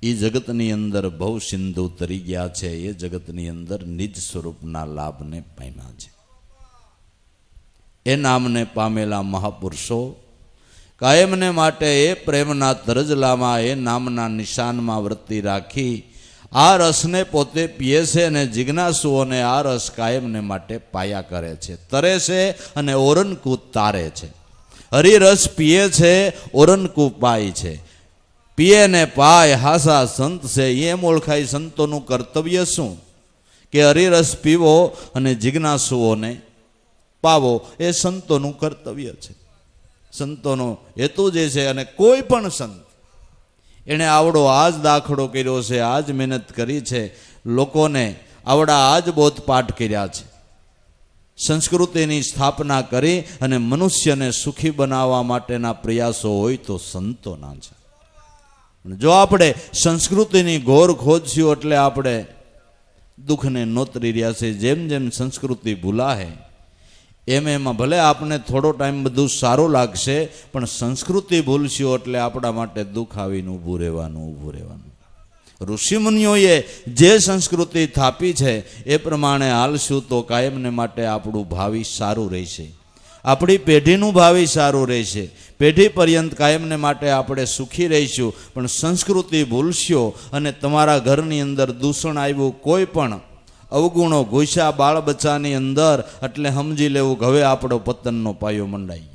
એ જગતની અંદર ભવ સિંધુ તરી ગયા છે. એ જગતની અંદર નિજ સ્વરૂપના લાભને પામ્યા છે. એ નામને પામેલા મહાપુરુષો કાયમને માટે એ પ્રેમના તરજલામાં, એ નામના નિશાનમાં વૃત્તિ રાખી આ રસને પોતે પીએ છે અને જિજ્ઞાસુઓને આ રસ કાયમને માટે પાયા કરે છે, તરે છે અને ઓરનકુ તારે છે. હરિરસ પીએ છે, ઓરનકુ પાય છે. પીએ ને પાય હાસા સંત છે. એમ ઓળખાય સંતોનું કર્તવ્ય શું કે હરિરસ પીવો અને જિજ્ઞાસુઓને પાવો. એ સંતોનું કર્તવ્ય છે. સંતોનો હેતુ જે છે. અને કોઈ પણ સંત એણે આવડો આજ દાખલો કર્યો છે, આજ મહેનત કરી છે, લોકોને આવડા આજ બોધપાઠ કર્યા છે, સંસ્કૃતિની સ્થાપના કરી અને મનુષ્યને સુખી બનાવવા માટેના પ્રયાસો હોય તો સંતોના છે. જો આપણે સંસ્કૃતિની ઘોર ખોજશું એટલે આપણે દુઃખને નોતરી રહ્યા છે. જેમ જેમ સંસ્કૃતિ ભૂલાહે એમાં ભલે આપણે થોડો ટાઈમ બધું સારું લાગશે, પણ સંસ્કૃતિ ભૂલશું એટલે આપણા માટે દુઃખ આવીને ઊભું રહેવાનું. ઋષિમુનિઓએ જે સંસ્કૃતિ થાપી છે એ પ્રમાણે હાલશું તો કાયમને માટે આપણું ભાવિ સારું રહેશે, આપણી પેઢીનું ભાવિ સારું રહેશે. પેઢી પર્યંત કાયમને માટે આપણે સુખી રહીશું. પણ સંસ્કૃતિ ભૂલશો અને તમારા ઘરની અંદર દૂષણ આવ્યું, કોઈ પણ અવગુણો ઘૂસ્યા બાળ બચ્ચાની અંદર, એટલે સમજી લેવું કે હવે આપણો પતનનો પાયો મંડાઈ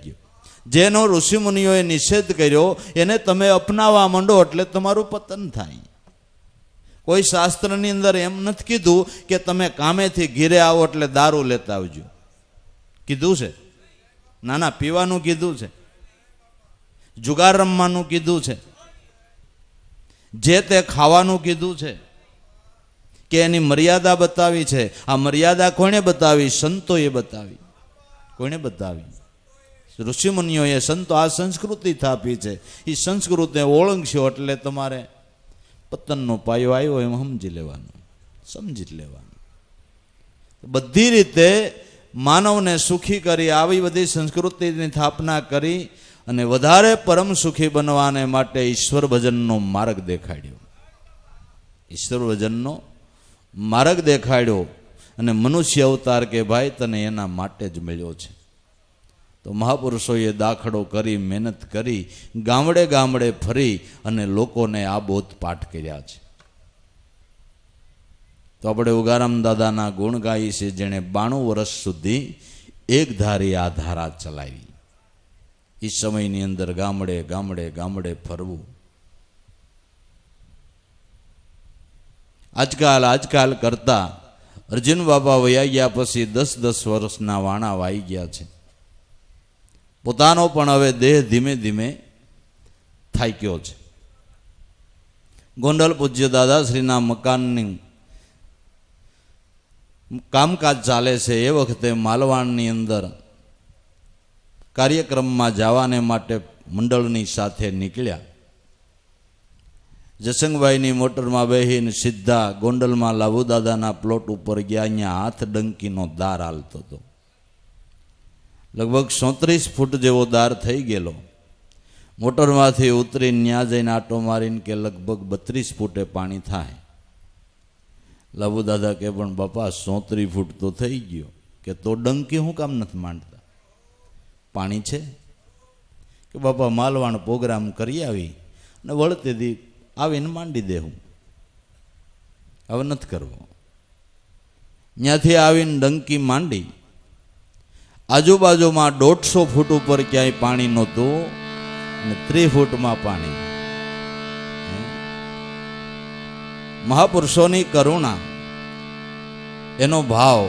ગયો. જેનો ઋષિમુનિઓએ નિષેધ કર્યો એને તમે અપનાવવા માંડો એટલે તમારું પતન થાય. કોઈ શાસ્ત્રની અંદર એમ નથી કીધું કે તમે કામેથી ઘીરે આવો એટલે દારૂ લેતા આવજો. કીધું છે? ના, પીવાનું કીધું છે, જુગાર રમવાનું કીધું છે, જે તે ખાવાનું કીધું છે, કે એની મર્યાદા બતાવી છે. આ મર્યાદા કોણે બતાવી? સંતોએ બતાવી. કોણે બતાવી? ઋષિમુનિઓએ. સંતો આ સંસ્કૃતિ થાપી છે. એ સંસ્કૃતિને ઓળંગશો એટલે તમારે પતનનો પાયો આવ્યો એમ સમજી લેવાનું. બધી રીતે માનવને સુખી કરી આવી બધી સંસ્કૃતિની સ્થાપના કરી અને વધારે પરમ સુખી બનવાને માટે ઈશ્વર ભજનનો માર્ગ દેખાડ્યો. ઈશ્વર ભજનનો માર્ગ દેખાડ્યો અને મનુષ્ય અવતાર કે ભાઈ તને એના માટે જ મળ્યો છે. તો મહાપુરુષોએ દાખલો કરી, મહેનત કરી, ગામડે ગામડે ફરી અને લોકોને આ બોધપાઠ કર્યા છે. તો આપણે ઉગારામ દાદાના ગુણ ગાઈએ છીએ, જેણે 92 વર્ષ સુધી એક ધારી આ ધારા ચલાવી. એ સમયની અંદર ગામડે ગામડે ગામડે ફરવું. આજકાલ કરતા અર્જુન બાબા વયા ગયા પછી 10-10 વર્ષના વાણા વાઈ ગયા છે. પોતાનો પણ હવે દેહ ધીમે ધીમે થાક્યો છે. ગોંડલ પૂજ્ય દાદાશ્રીના મકાનની કામકાજ ચાલે છે એ વખતે માલવાણની અંદર કાર્યક્રમમાં જવાને માટે મંડળની સાથે નીકળ્યા. જસંગભાઈની મોટરમાં બેહીને સીધા ગોંડલમાં લાભુદાદાના પ્લોટ ઉપર ગયા. અહીંયા હાથ ડંકીનો દાર હાલતો હતો. લગભગ 37 ફૂટ જેવો દાર થઈ ગયેલો. મોટરમાંથી ઉતરીને ત્યાં જઈને આટો મારીને કે લગભગ 32 ફૂટે પાણી થાય. લાભુદાદા કે પણ બાપા 37 ફૂટ તો થઈ ગયો, કે તો ડંકી હું કામ નથી માંડતા, પાણી છે? કે બાપા માલવાણ પ્રોગ્રામ કરી આવી ને વળતે દી આવીને માંડી દેવું, હવે નથી કરવો. ત્યાંથી આવીને ડંકી માંડી. આજુબાજુમાં 150 ફૂટ ઉપર ક્યાંય પાણી નહોતું ને 30 ફૂટમાં પાણી. મહાપુરુષોની કરુણા, એનો ભાવ,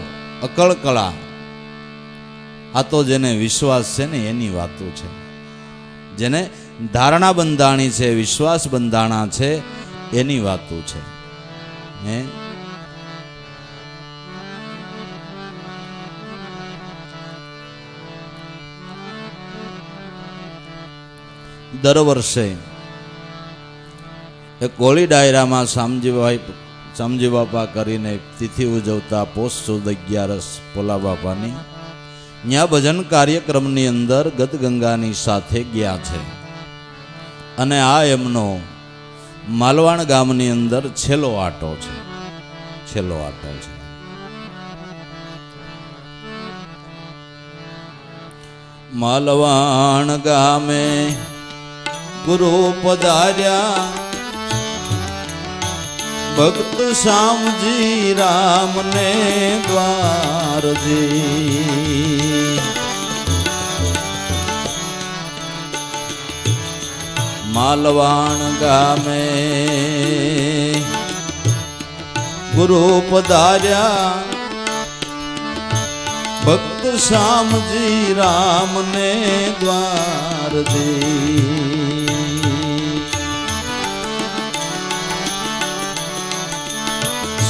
અકળકળા, આ તો જેને વિશ્વાસ છે ને એની વાતો છે. જેને ધારણા બંધાણી છે, વિશ્વાસ બંધાણા છે, એની વાતો છે. દર વર્ષે એ કોળી ડાયરામાં શામજી બાપા કરીને તિથિ ઉજવતા પોષ સુદ 11 પોલા બાપાની ત્યાં ભજન કાર્યક્રમની અંદર ગદગંગાની સાથે ગયા છે. અને આ એમનો માલવાણ ગામની અંદર છેલ્લો આટો છે. છેલ્લો આટો છે. માલવાણ ગામે ગુરુ પધાર્યા, ભક્ત શામજી રામને દ્વારજી. માલવાણ ગામે ગુરુ પધાર્યા, ભક્ત શામજી રામને દ્વારજી.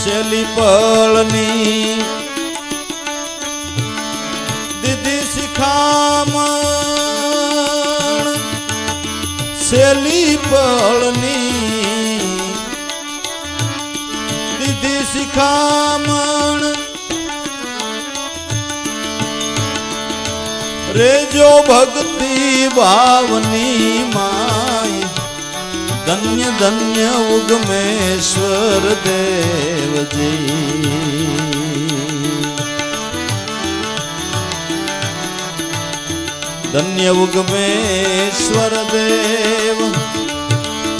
શેલી પળની દીદી શિખામણ, શેલી પળની દીદી શિખામણ, રેજો ભક્તિ ભાવની માય, ધન્ય ધન્ય ઉગમેશ્વર દેવજી. ધન્ય ઉગમેશ્વર દેવ,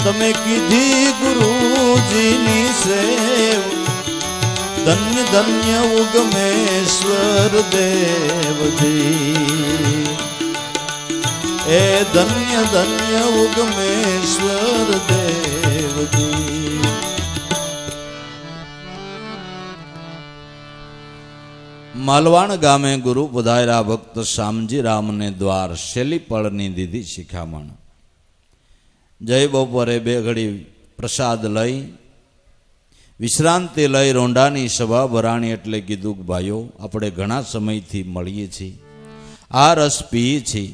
તમે કીધી ગુરુજીની સેવ. ધન્ય ધન્ય ઉગમેશ્વર દેવજી. એ ધન્ય ધન્ય ઉગમેશ્વર દેવજી. માલવાણ ગામે ગુરુ પધાર્યા, ભક્ત શામજી રામને દ્વાર, શેલી પળની દીધી શિખામણ. જય બપોરે 2 ઘડી પ્રસાદ લઈ વિશ્રાંતિ લઈ રોંઢાની સભા ભરાણી. એટલે કીધું કે ભાઈઓ, આપણે ઘણા સમયથી મળીએ છીએ, આ રસ પીએ છીએ,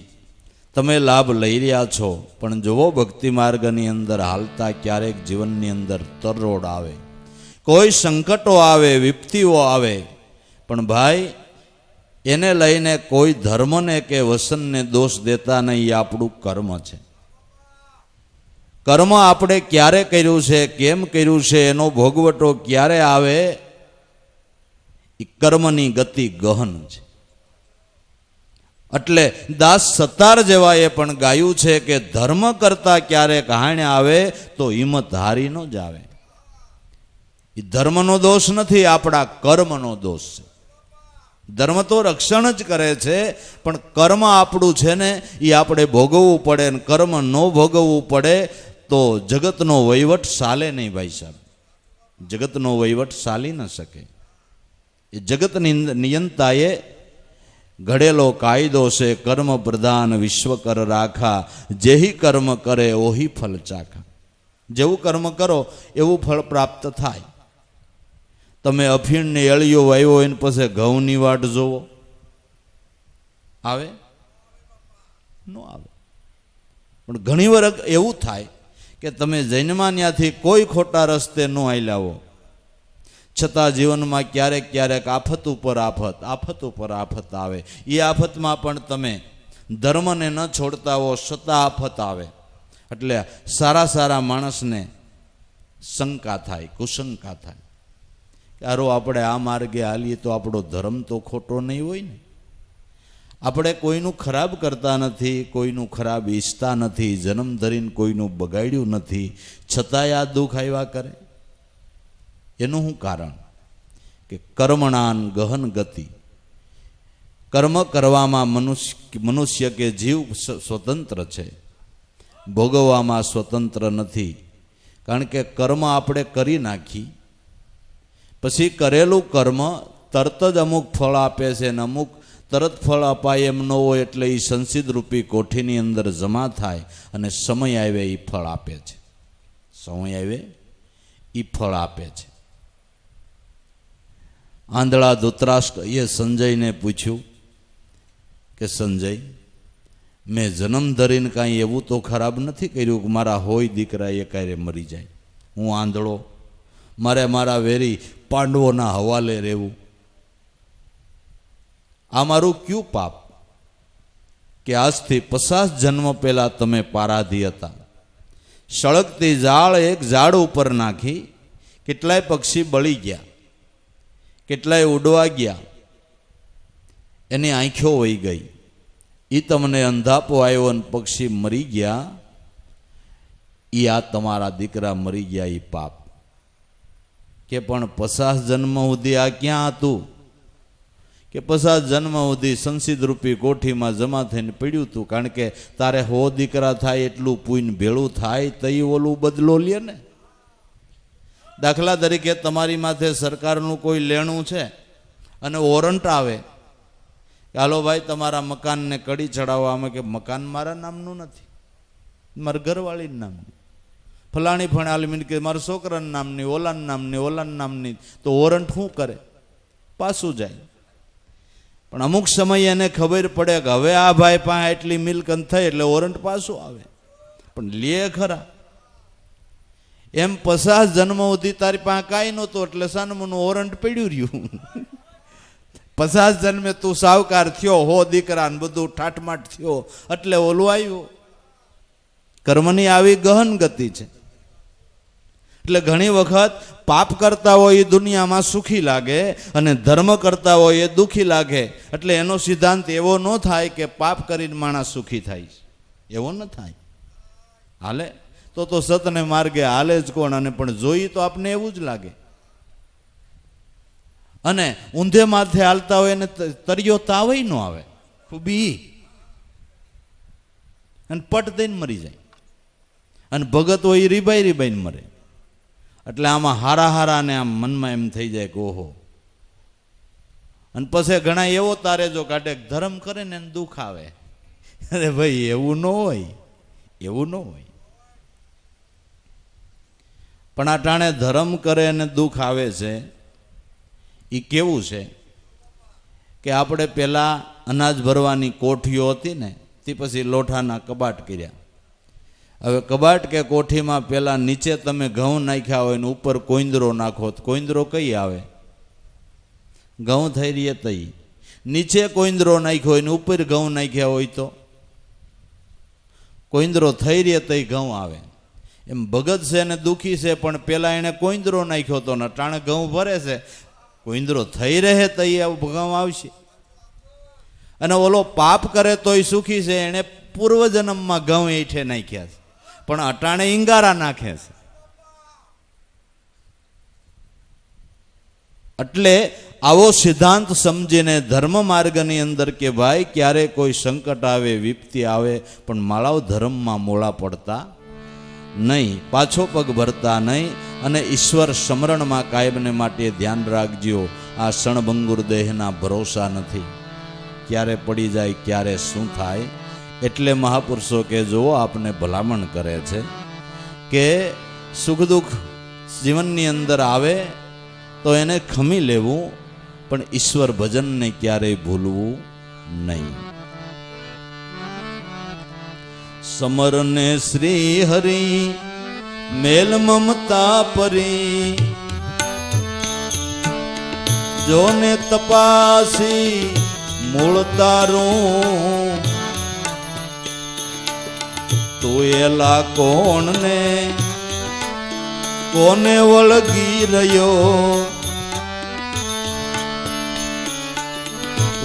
તમે લાભ લઈ રહ્યા છો, પણ જોવો ભક્તિ માર્ગની અંદર હાલતા ક્યારેક જીવનની અંદર તરરોડ આવે, કોઈ સંકટો આવે, વિપત્તિઓ આવે, પણ ભાઈ એને લઈને કોઈ ધર્મને કે વસનને દોષ દેતા નહીં. એ આપણું કર્મ છે. કર્મ આપણે ક્યારે કર્યું છે, કેમ કર્યું છે, એનો ભોગવટો ક્યારે આવે, એ કર્મની ગતિ ગહન છે. એટલે દાસ સતાર જેવાએ પણ ગાયું છે કે ધર્મ કરતા ક્યારેક હાણે આવે તો હિંમત હારી ન જ આવે. એ ધર્મનો દોષ નથી, આપણા કર્મનો દોષ છે. ધર્મ તો રક્ષણ જ કરે છે, પણ કર્મ આપણું છે ને એ આપણે ભોગવવું પડે. ને કર્મ ન ભોગવવું પડે તો જગતનો વહીવટ ચાલે નહીં ભાઈ સાહેબ. જગતનો વહીવટ ચાલી ન શકે. એ જગતની નિયંતાએ ઘડેલો કાયદો છે, કર્મ પ્રધાન વિશ્વ કર રાખા, જેહી કર્મ કરે ઓહી ફલ ચાખા. જેવું કર્મ કરો એવું ફળ પ્રાપ્ત થાય. તમે અફીણની એળીઓ વાવ્યો હોય ને પછી ઘઉંની વાટ જોવો, આવે? ન આવે. પણ ઘણી વાર એવું થાય કે તમે જન્મા ત્યાંથી કોઈ ખોટા રસ્તે ન આયલાવો, છતાં જીવનમાં ક્યારેક ક્યારેક આફત ઉપર આફત, આફત ઉપર આફત આવે. એ આફતમાં પણ તમે ધર્મને ન છોડતા હો, છતાં આફત આવે. એટલે સારા સારા માણસને શંકા થાય, કુશંકા થાય. યારો આપણે આ માર્ગે હાલીએ તો આપણો ધર્મ તો ખોટો નહીં હોય ને. આપણે કોઈનું ખરાબ કરતા નથી, કોઈનું ખરાબ ઈચ્છતા નથી, જન્મ ધરીને કોઈનું બગાડ્યું નથી, છતાંય આ દુઃખ આવ્યા કરે. એનું શું કારણ? કે કર્મણાન ગહન ગતિ. કર્મ કરવામાં મનુષ્ય કે જીવ સ્વતંત્ર છે, ભોગવવામાં સ્વતંત્ર નથી. કારણ કે કર્મ આપણે કરી નાખી પછી કરેલું કર્મ તરત જ અમુક ફળ આપે છે, અને અમુક તરત ફળ અપાય એમ ન હોય. એટલે એ સંસિદ રૂપી કોઠીની અંદર જમા થાય અને સમય આવે એ ફળ આપે છે. સમય આવે એ ફળ આપે છે. આંધળા ધૃતરાષ્ટ્ર એ સંજયને પૂછ્યું કે સંજય, મેં જન્મ ધરીને કાંઈ એવું તો ખરાબ નથી કર્યું કે મારા હોય દીકરા એ ક્યારે મરી જાય. હું આંધળો, મારે મારા વેરી પાંડવોના હવાલે રહેવું, આ મારું ક્યું પાપ? કે આજથી 50 જન્મ પહેલા તમે પારાધી હતા. સળગતી જાળ એક ઝાડ ઉપર નાખી, કેટલાય પક્ષી બળી ગયા, કેટલાય ઉડવા ગયા, એની આંખો વહી ગઈ. એ તમને અંધાપો આવ્યો અને પક્ષી મરી ગયા. એ આ તમારા દીકરા મરી ગયા એ પાપ. કે પણ 50 જન્મ સુધી આ ક્યાં હતું? કે 50 જન્મ સુધી સંસિદ રૂપી કોઠીમાં જમા થઈને પડ્યું હતું. કારણ કે તારે 100 દીકરા થાય એટલું પુણ્ય ભેળું થાય તો એ ઓલું બદલો લે ને. દાખલા તરીકે તમારી માથે સરકારનું કોઈ લેણું છે અને વોરંટ આવે, હાલો ભાઈ તમારા મકાનને કડી ચડાવવામાં, કે મકાન મારા નામનું નથી, મારા ઘરવાળીના નામનું, ફલાણી ફણાલી કે મારા છોકરાના નામની, ઓલાના નામની, ઓલાના નામની, તો વોરંટ શું કરે? પાછું જાય. પણ અમુક સમયે એને ખબર પડે કે હવે આ ભાઈ પાસે એટલી મિલકત થઈ એટલે વોરંટ પાછું આવે, પણ લે ખરા. એમ 50 જન્મ સુધી તારી પાસે કાંઈ નહોતું એટલે સાનમુનું વોરંટ પડ્યું રહ્યું. 50 જન્મે તું સાવકાર થયો, 100 દીકરા ને બધું ઠાઠમાટ થયો એટલે ઓલું આવ્યું. કર્મની આવી ગહન ગતિ છે. એટલે ઘણી વખત પાપ કરતા હોય એ દુનિયામાં સુખી લાગે અને ધર્મ કરતા હોય એ દુઃખી લાગે. એટલે એનો સિદ્ધાંત એવો ન થાય કે પાપ કરીને માણસ સુખી થાય, એવો ન થાય. હાલે તો સતને માર્ગે હાલે જ કોણ? અને પણ જોઈ તો આપને એવું જ લાગે. અને ઊંધે માથે હાલતા હોય એને તરિયો તાવય ન આવે, ખૂબી અને પટ દઈને મરી જાય. અને ભગત હોય એ રીબાઈ રીબાઈને મરે. એટલે આમાં હારા હારા ને આમ મનમાં એમ થઈ જાય કે ઓહો. અને પછી ઘણા એવો તારે જો કાઢે, ધર્મ કરે ને એને દુઃખ આવે. અરે ભાઈ એવું ન હોય, એવું ન હોય. પણ આ ટાણે ધર્મ કરે અને દુઃખ આવે છે એ કેવું છે? કે આપણે પહેલાં અનાજ ભરવાની કોઠીઓ હતી ને, તે પછી લોઠાના કબાટ કર્યા. હવે કબાટ કે કોઠીમાં પહેલાં નીચે તમે ઘઉં નાખ્યા હોય ને ઉપર કોઈંદરો નાખો તો કોઈંદરો કઈ આવે? ઘઉં થઈ રહીએ તઈ. નીચે કોઈંદરો નાખ્યો હોય ને ઉપર ઘઉં નાખ્યા હોય તો કોઈંદરો થઈ રહીએ તઈ ઘઉં આવે. એમ ભગત છે ને દુઃખી છે, પણ પહેલાં એણે કોઈંદરો નાખ્યો હતો ને ટાણે ઘઉં ભરે છે, કોઈંદરો થઈ રહે તઈ ઘઉં આવશે. અને ઓલો પાપ કરે તોય સુખી છે, એણે પૂર્વજન્મમાં ઘઉં હેઠે નાખ્યા છે, પણ અટાણે ઈંગારા નાખે છે. એટલે આવો સિદ્ધાંત સમજીને ધર્મ માર્ગની અંદર કે ભાઈ ક્યારે કોઈ સંકટ આવે, વિપત્તિ આવે, પણ માળાઓ ધર્મમાં મોળા પડતા નહીં, પાછો પગ ભરતા નહીં. અને ઈશ્વર સ્મરણમાં કાયમને માટે ધ્યાન રાખજો. આ ક્ષણભંગુર દેહના ભરોસા નથી, ક્યારે પડી જાય, ક્યારે શું થાય. એટલે મહાપુરુષો કે જો આપને ભલામણ કરે છે કે સુખ દુઃખ જીવનની અંદર આવે તો એને ખમી લેવું, પણ ઈશ્વર ભજનને ક્યારેય ભૂલવું નહીં. સમરને શ્રી હરિ મેલ મમતા પરી, જોને તપાસી મૂળ તારું, તું એલા કોણને કોને વળગી રહ્યો,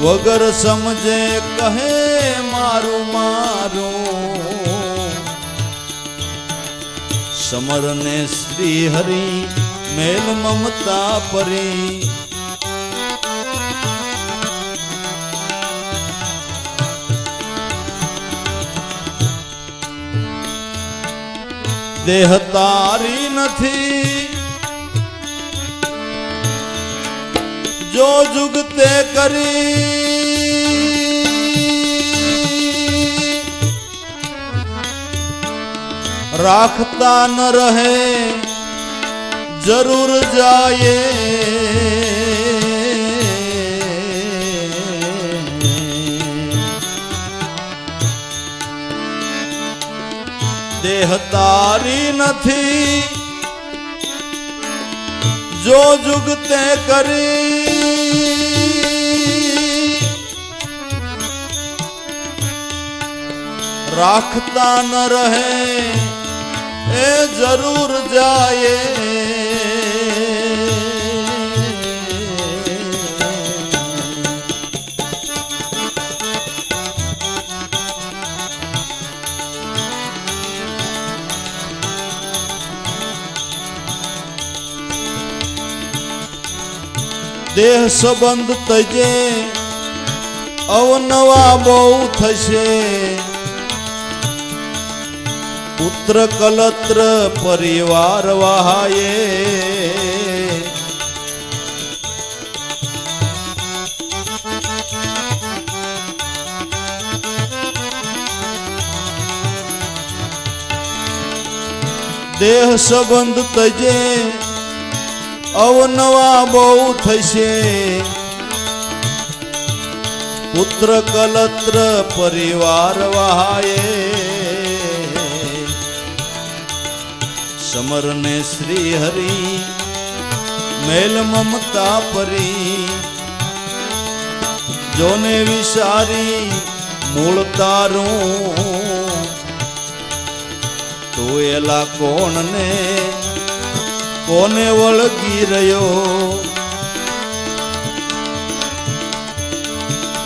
વગર સમજે કહે મારું મારું. સમરને શ્રી હરિ મેલ મમતા પરી, દેહ તારી નથી જો જુગતે કરી, રાખતા ન રહે જરૂર જાયે. દેહ તારી નથી જો જુગતે કરી, રાખતા ન રહે એ જરૂર જાયે. દેહ સંબંધ તજે અવનવા બહુ થશે, પુત્ર કલત્ર પરિવાર વહાયે. દેહ સંબંધ તજે અવનવા બહુ થશે, પુત્ર કલત્ર પરિવાર વહાયે. સમરને શ્રી હરિ મેલ મમતા પરી, જોને વિચારી મૂળ તારું, તો એલા કોણને કોને વળગી રહ્યો,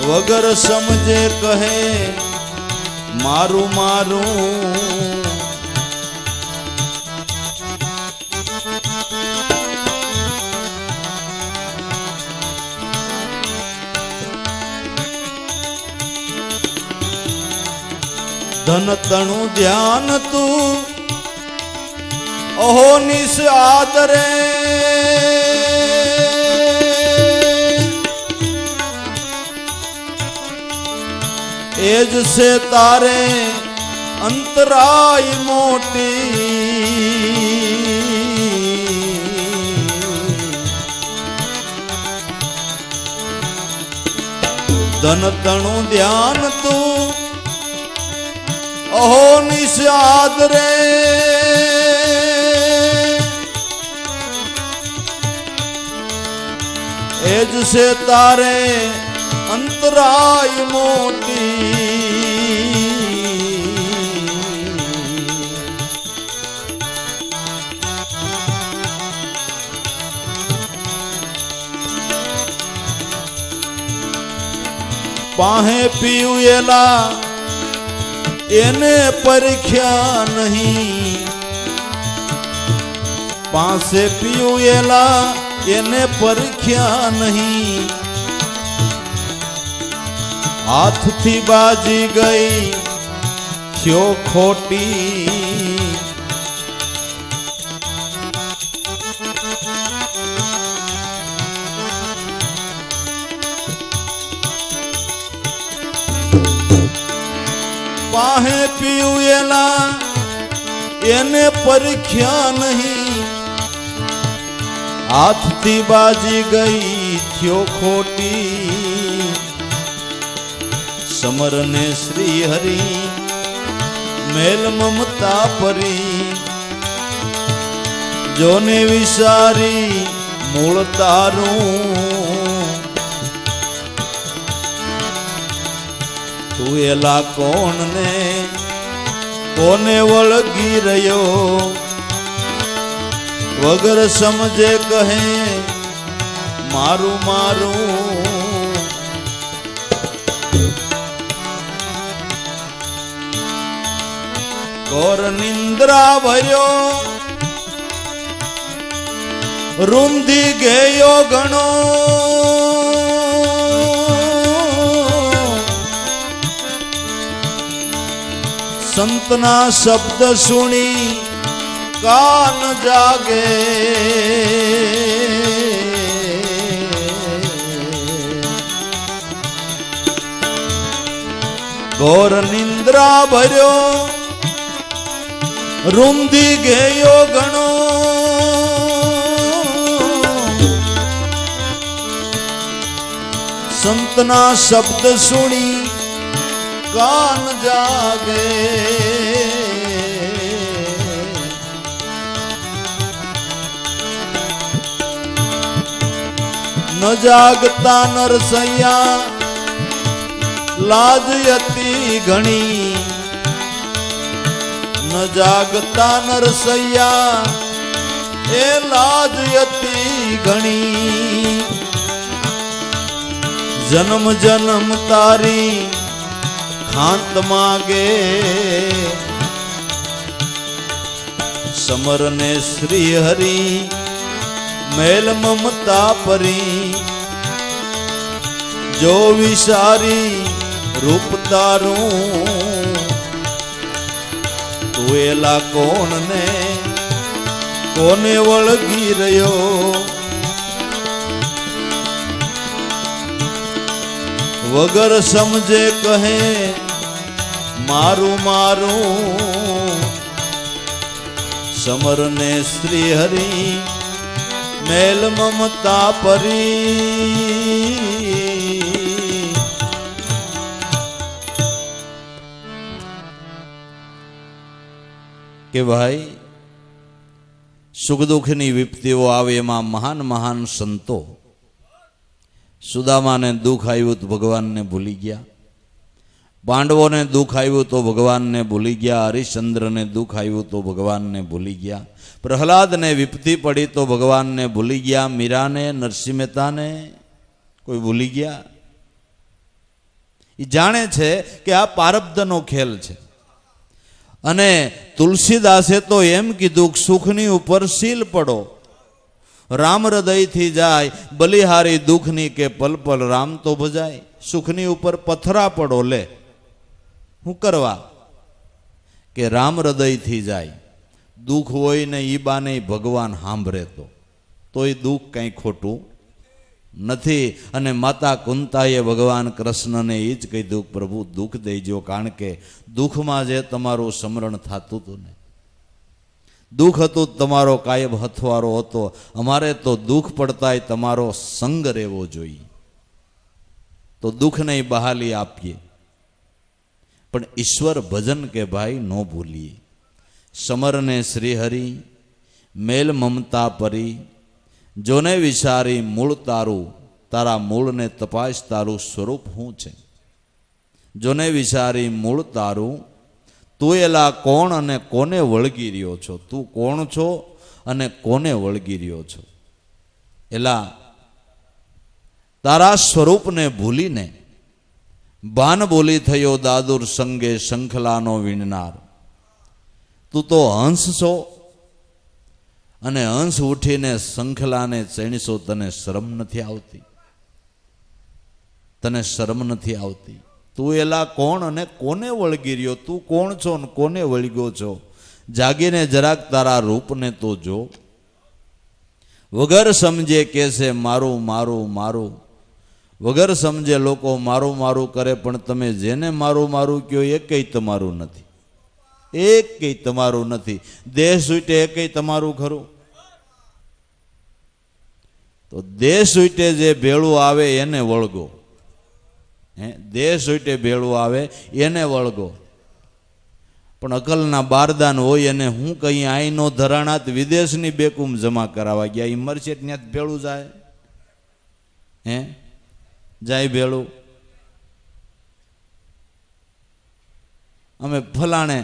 વગર સમજે કહે મારું મારું. ધન તણું ધ્યાન તું અહો નિશ આદરે, એજ છે તારે અંતરાય મોટી. ધન તણું ધ્યાન તું અહો નિશ આદરે, એજ છે તારે અંતરાય મોટી. પાહે પીવેલા એને પરખ્યા નહીં, પાસે પીવેલા એને પરખ્યા નહીં. હાથથી બાજી ગઈ થયો ખોટી, પાહે પીવેલા એને પરખ્યા નહીં, હાથથી બાજી ગઈ થયો ખોટી સમરને શ્રી હરિ મેલ મમતા પરી જોને વિચારી મૂળ તારું તું એલા કોણને કોને વળગી રહ્યો વગર સમજે કહે મારું મારું ઘોર નિંદ્રા ભર્યો રૂંધી ગયો ઘણો સંતના શબ્દ સુણી કાન જાગે ઘોર નિંદ્રા ભર્યો રૂંધી ગયો ઘણો સંતના શબ્દ સુણી કાન જાગે ન જાગતા નરસૈયા લાજ હતી ઘણી ન જાગતા નરસૈયા એ લાજ હતી ઘણી જન્મ જન્મ તારી ખાંત માગે સમરને શ્રી હરિ મેલ મમતા પરી જો વિચારી રૂપ તારું તું એલા કોણને કોને વળગી રહ્યો વગર સમજે કહે મારું મારું સમરને શ્રી હરિ મેલ મમતા પરી કે ભાઈ સુખ દુઃખની વિપત્તિઓ આવે એમાં મહાન મહાન સંતો સુદામાને દુઃખ આવ્યું તો ભગવાનને ભૂલી ગયા, પાંડવોને દુઃખ આવ્યું તો ભગવાનને ભૂલી ગયા, હરિશ્ચંદ્રને દુઃખ આવ્યું તો ભગવાનને ભૂલી ગયા, પ્રહલાદને વિપત્તિ પડી તો ભગવાનને ભૂલી ગયા, મીરાને નરસિંહ મહેતાને કોઈ ભૂલી ગયા? એ જાણે છે કે આ પારબ્ધનો ખેલ છે. અને તુલસીદાસે તો એમ કીધું કે સુખની ઉપર સીલ પડો, રામ હૃદયથી જાય બલિહારી દુઃખની કે પલ પલ રામ તો ભજાય. સુખની ઉપર પથરા પડો, લે શું કરવા કે રામ હૃદયથી જાય. દુઃખ હોય ને ઈ બાને ભગવાન સાંભળે તો એ દુઃખ કંઈ ખોટું નથી. અને માતા કુંતાએ ભગવાન કૃષ્ણને એ જ કીધું પ્રભુ દુઃખ દેજો, કારણ કે દુઃખમાં જે તમારું સ્મરણ થતું હતું ને, દુઃખ હતું તમારો કાયમ હથવારો હતો, અમારે તો દુઃખ પડતાય તમારો સંગ રહેવો જોઈએ, તો દુઃખને બહાલી આપીએ, પણ ઈશ્વર ભજન કે ભાઈ ન ભૂલીએ. સમરને શ્રી હરિ મેલ મમતા પરી જોને વિચારી મૂળ તારું, તારા મૂળને તપાસ તારું સ્વરૂપ શું છે. જોને વિચારી મૂળ તારું, તું એલા કોણ અને કોને વળગી રહ્યો છો, તું કોણ છો અને કોને વળગી રહ્યો છો. એલા તારા સ્વરૂપને ભૂલીને બાન બોલી થયો દાદુર સંગે શંખલાનો વીણનાર. તું તો હંસ છો અને હંસ ઉઠીને શંખલાને ચેણીશો, તને શરમ નથી આવતી? તને શરમ નથી આવતી? તું એલા કોણ અને કોને વળગી રહ્યો, તું કોણ છો ને કોને વળગ્યો છો? જાગીને જરાક તારા રૂપને તો જો. વગર સમજે કે છે મારું મારું મારું, વગર સમજે લોકો મારું મારું કરે, પણ તમે જેને મારું મારું કહો એ કંઈ તમારું નથી, એક કંઈ તમારું નથી. દેહ છૂટે એ કંઈ તમારું ખરું? તો દેહ સૂટે જે ભેળું આવે એને વળગો. દેહ સૂટે ભેળું આવે એને વળગો. પણ અકલના બારદાન હોય અને હું કઈ આઈનો ધરાણાત વિદેશની બેકુમ જમા કરાવવા ગયા, એ મરશે ત્યાં ભેળું જાય. જાય ભેળું. અમે ફલાણે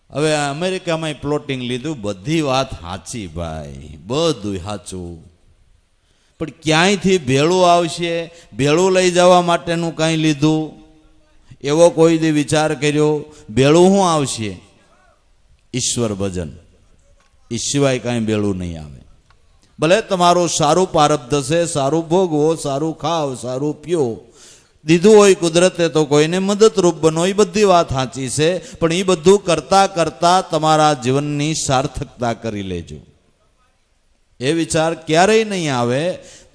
હવે અમેરિકામાં પ્લોટિંગ લીધું, બધી વાત સાચી ભાઈ, બધું સાચું, પણ ક્યાંયથી ભેળું આવશે, ભેળું લઈ જવા માટેનું કાંઈ લીધું એવો કોઈ દી વિચાર કર્યો? ભેળું શું આવશે? ઈશ્વર ભજન. એ સિવાય કાંઈ ભેળું નહીં આવે. ભલે તમારું સારું પ્રારબ્ધ છે, સારું ભોગવો, સારું ખાવ, સારું પીઓ, દીધું હોય કુદરતે તો કોઈને મદદરૂપ બનો, એ બધી વાત સાચી છે, પણ એ બધું કરતા કરતા તમારા જીવનની સાર્થકતા કરી લેજો. એ વિચાર ક્યારેય નહીં આવે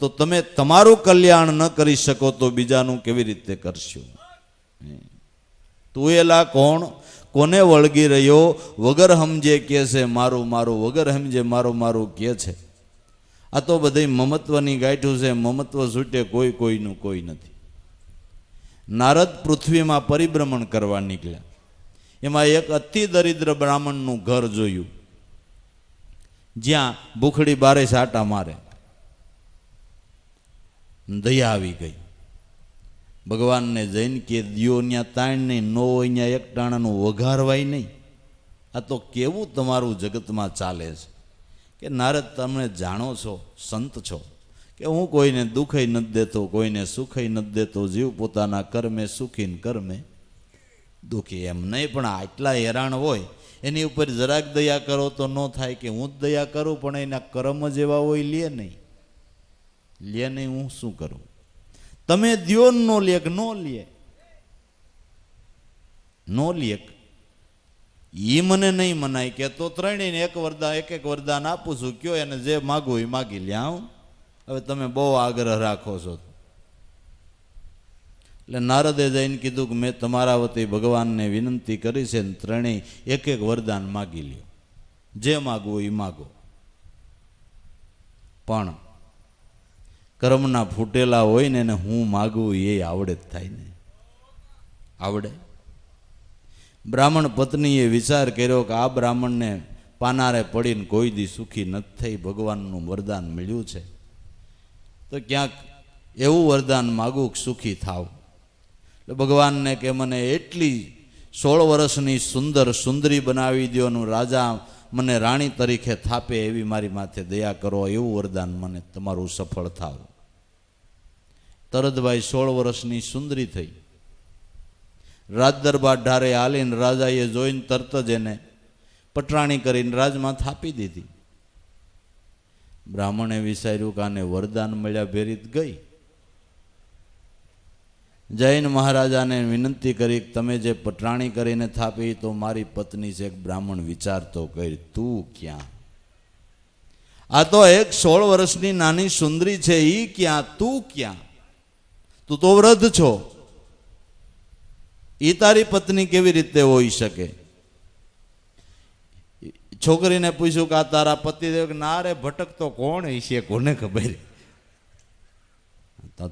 તો તમે તમારું કલ્યાણ ન કરી શકો તો બીજાનું કેવી રીતે કરશો? તું એલા કોણ, કોને વળગી રહ્યો, વગર સમજે કે છે મારું મારું, વગર સમજે મારું મારું કે છે. આ તો બધી મમત્વની ગાંઠું છે. મમત્વ છૂટે કોઈ કોઈનું કોઈ નથી. નારદ પૃથ્વીમાં પરિભ્રમણ કરવા નીકળ્યા. એમાં એક અતિ દરિદ્ર બ્રાહ્મણનું ઘર જોયું, જ્યાં ભૂખડી બારે સાટા મારે. દયા આવી ગઈ. ભગવાનને જઈને કે દિયો ત્યાં તાણ નહીં, નો હોય ત્યાં એક ટાણાનું વઘારવાય નહીં. આ તો કેવું તમારું જગતમાં ચાલે છે કે નારદ, તમે જાણો છો, સંત છો, કે હું કોઈને દુઃખય નથી દેતો, કોઈને સુખય નથી દેતો, જીવ પોતાના કર્મે સુખી ને કર્મે દુઃખી. એમ નહીં, પણ આટલા હેરાન હોય એની ઉપર જરાક દયા કરો તો ન થાય કે હું જ દયા કરું, પણ એના કર્મ જેવા હોય, લે નહીં, લે નહીં, હું શું કરું? તમે દ્યો નો લે, નો લે, નો લે, એ મને નહીં મનાય કે તો ત્રણેયને એક એક વરદાન આપું છું, કયો એને જે માગવું એ માગી લે. હવે તમે બહુ આગ્રહ રાખો છો. એટલે નારદે જઈને કીધું કે મેં તમારા વતી ભગવાનને વિનંતી કરી છે, ને ત્રણેય એક એક વરદાન માગી લ્યો, જે માગવું એ માગો. પણ કર્મના ફૂટેલા હોય ને એને હું માગવું એ આવડે જ થાય ને, આવડે. બ્રાહ્મણ પત્નીએ વિચાર કર્યો કે આ બ્રાહ્મણને પાનારે પડીને કોઈ દી સુખી નથી થઈ, ભગવાનનું વરદાન મળ્યું છે, તો ક્યાંક એવું વરદાન માગું કે સુખી થાવ. એટલે ભગવાનને કે મને એટલી 16 વર્ષની સુંદર સુંદરી બનાવી દો, અને રાજા મને રાણી તરીકે થાપે એવી મારી માથે દયા કરો, એવું વરદાન મને તમારું સફળ થાવ. તરતભાઈ 16 વર્ષની સુંદરી થઈ. રાજ દરબાર ઢારે હાલીને રાજાએ જોઈને તરત જ એને પટરાણી કરીને રાજમાં થાપી દીધી. બ્રાહ્મણે વિચાર્યું કે આને વરદાન મળ્યા ભેરી ગઈ. જૈન મહારાજાને વિનંતી કરી કે તમે જે પટરાણી કરીને થાપી તો મારી પત્ની છે. એક બ્રાહ્મણ વિચારતો કરી, તું ક્યાં? આ તો એક 16 વર્ષની નાની સુંદરી છે, ઈ ક્યાં, તું ક્યાં? તું તો વૃદ્ધ છો, ઈ તારી પત્ની કેવી રીતે હોઈ શકે? છોકરીને પૂછ્યું કે આ તારા પતિદેવ? ના રે, ભટકતો કોણ છે, કોને ખબર?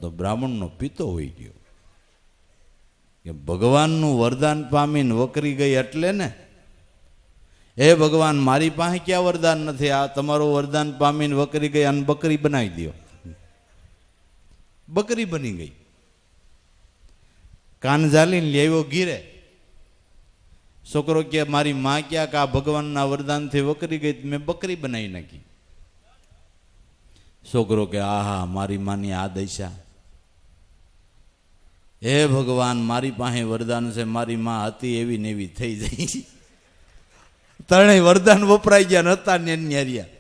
તો બ્રાહ્મણનો પિતો હોઈ ગયો કે ભગવાનનું વરદાન પામીને વકરી ગઈ એટલે ને. હે ભગવાન, મારી પાસે ક્યાં વરદાન નથી, આ તમારું વરદાન પામીને વકરી ગઈ, અને બકરી બનાવી દો. બકરી બની ગઈ. કાન ઝાલીને લેવો ગીરે. છોકરો કે મારી માં ક્યાં કે આ ભગવાનના વરદાનથી વકરી ગઈ, મેં બકરી બનાવી નાખી. છોકરો કે આહા, મારી માની આ દશા. હે ભગવાન, મારી પાસે વરદાન છે, મારી માં હતી એવી ને એવી થઈ જાય. ત્રણેય વરદાન વપરાઈ ગયા, નતા ને ન્યાર્યા.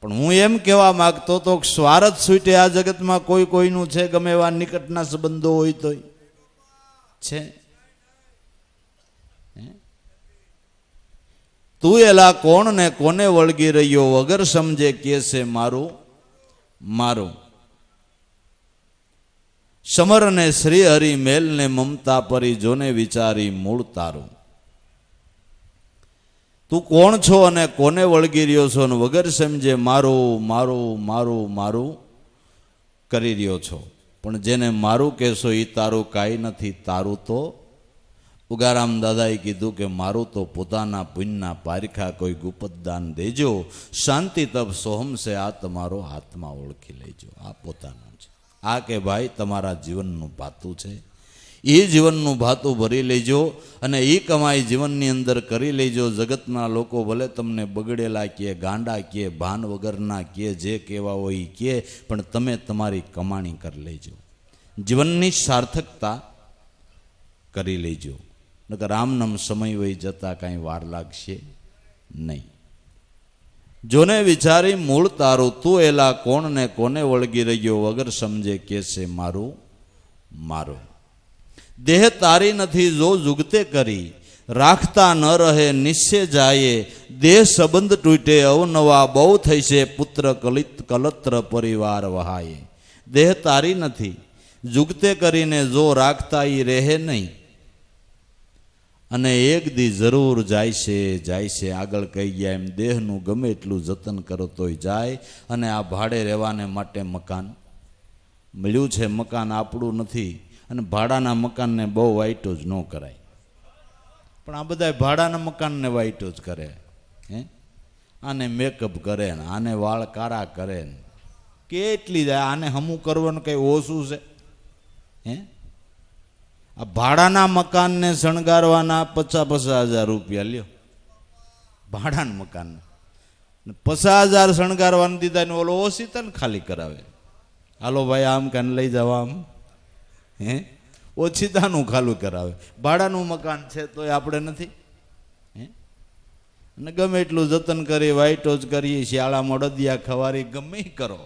પણ હું એમ કહેવા માંગતો તો સ્વાર્થ છૂટે આ જગતમાં કોઈ કોઈનું છે, ગમે એવા નિકટના સંબંધો હોય તો છે. તું એલા કોણ ને કોને વળગી રહ્યો, વગર સમજે કે છે મારું મારું. સમર ને શ્રી હરિ મેલ ને મમતા પરી, જોને વિચારી મૂળ તારું. તું કોણ છો અને કોને વળગી રહ્યો છો, અને વગર સમજે મારું મારું મારું મારું કરી રહ્યો છો. પણ જેને મારું કહેશો એ તારું કાંઈ નથી, તારું તો ઉગારામ દાદાએ કીધું કે મારું તો પોતાના પુણ્યના પારખા કોઈ ગુપત દાન દેજો, શાંતિ તપ સોહમ છે, આ તમારો આત્મા ઓળખી લેજો. આ પોતાનું છે. આ કે ભાઈ તમારા જીવનનું ભાતું છે, એ જીવનનું ભાતું ભરી લેજો અને એ કમાઈ જીવનની અંદર કરી લેજો. જગતના લોકો ભલે તમને બગડેલા કહે, ગાંડા કહે, ભાન વગરના કહે, જે કહેવા હોય એ કહે, પણ તમે તમારી કમાણી કરી લેજો, જીવનની સાર્થકતા કરી લેજો. નકર આમનામ સમય વહી જતા કાંઈ વાર લાગશે નહીં. જોને વિચારી મૂળ તારું, તું એલા કોણ ને કોને વળગી રહ્યો, વગર સમજે કેસે મારું મારું. દેહ તારી નથી જો જુગતે કરી, રાખતા ન રહે નિશ્ચય જાય, દેહ સંબંધ તૂટે અવનવા બહુ થઈ છે, પુત્ર કલત્ર પરિવાર વહાય. દેહ તારી નથી, જુગતે કરીને જો રાખતા ઈ રહે નહીં, અને એક દી જરૂર જાય છે જાય છે. આગળ કહી ગયા એમ દેહનું ગમે એટલું જતન કરો તોય જાય. અને આ ભાડે રહેવાને માટે મકાન મળ્યું છે, મકાન આપણું નથી, અને ભાડાના મકાનને બહુ વાઈટો જ ન કરાય. પણ આ બધા ભાડાના મકાનને વાઈટો જ કરે. આને મેકઅપ કરે ને આને વાળ કાળા કરે ને કેટલી જાય. આને હમું કરવાનું કંઈ ઓછું છે? આ ભાડાના મકાનને શણગારવાના 50,000 રૂપિયા લ્યો. ભાડાના મકાનને 50,000 શણગારવાના દીધા ને ઓલો ઓછી ને ખાલી કરાવે. હાલો ભાઈ આમ કાને લઈ જાવ, આમ ઓછીતાનું ખાલું કરાવે. ભાડાનું મકાન છે તોય આપણે નથી. અને ગમે એટલું જતન કરી વાઈટો જ કરીએ, શિયાળામાં અડદિયા ખવારી ગમે કરો,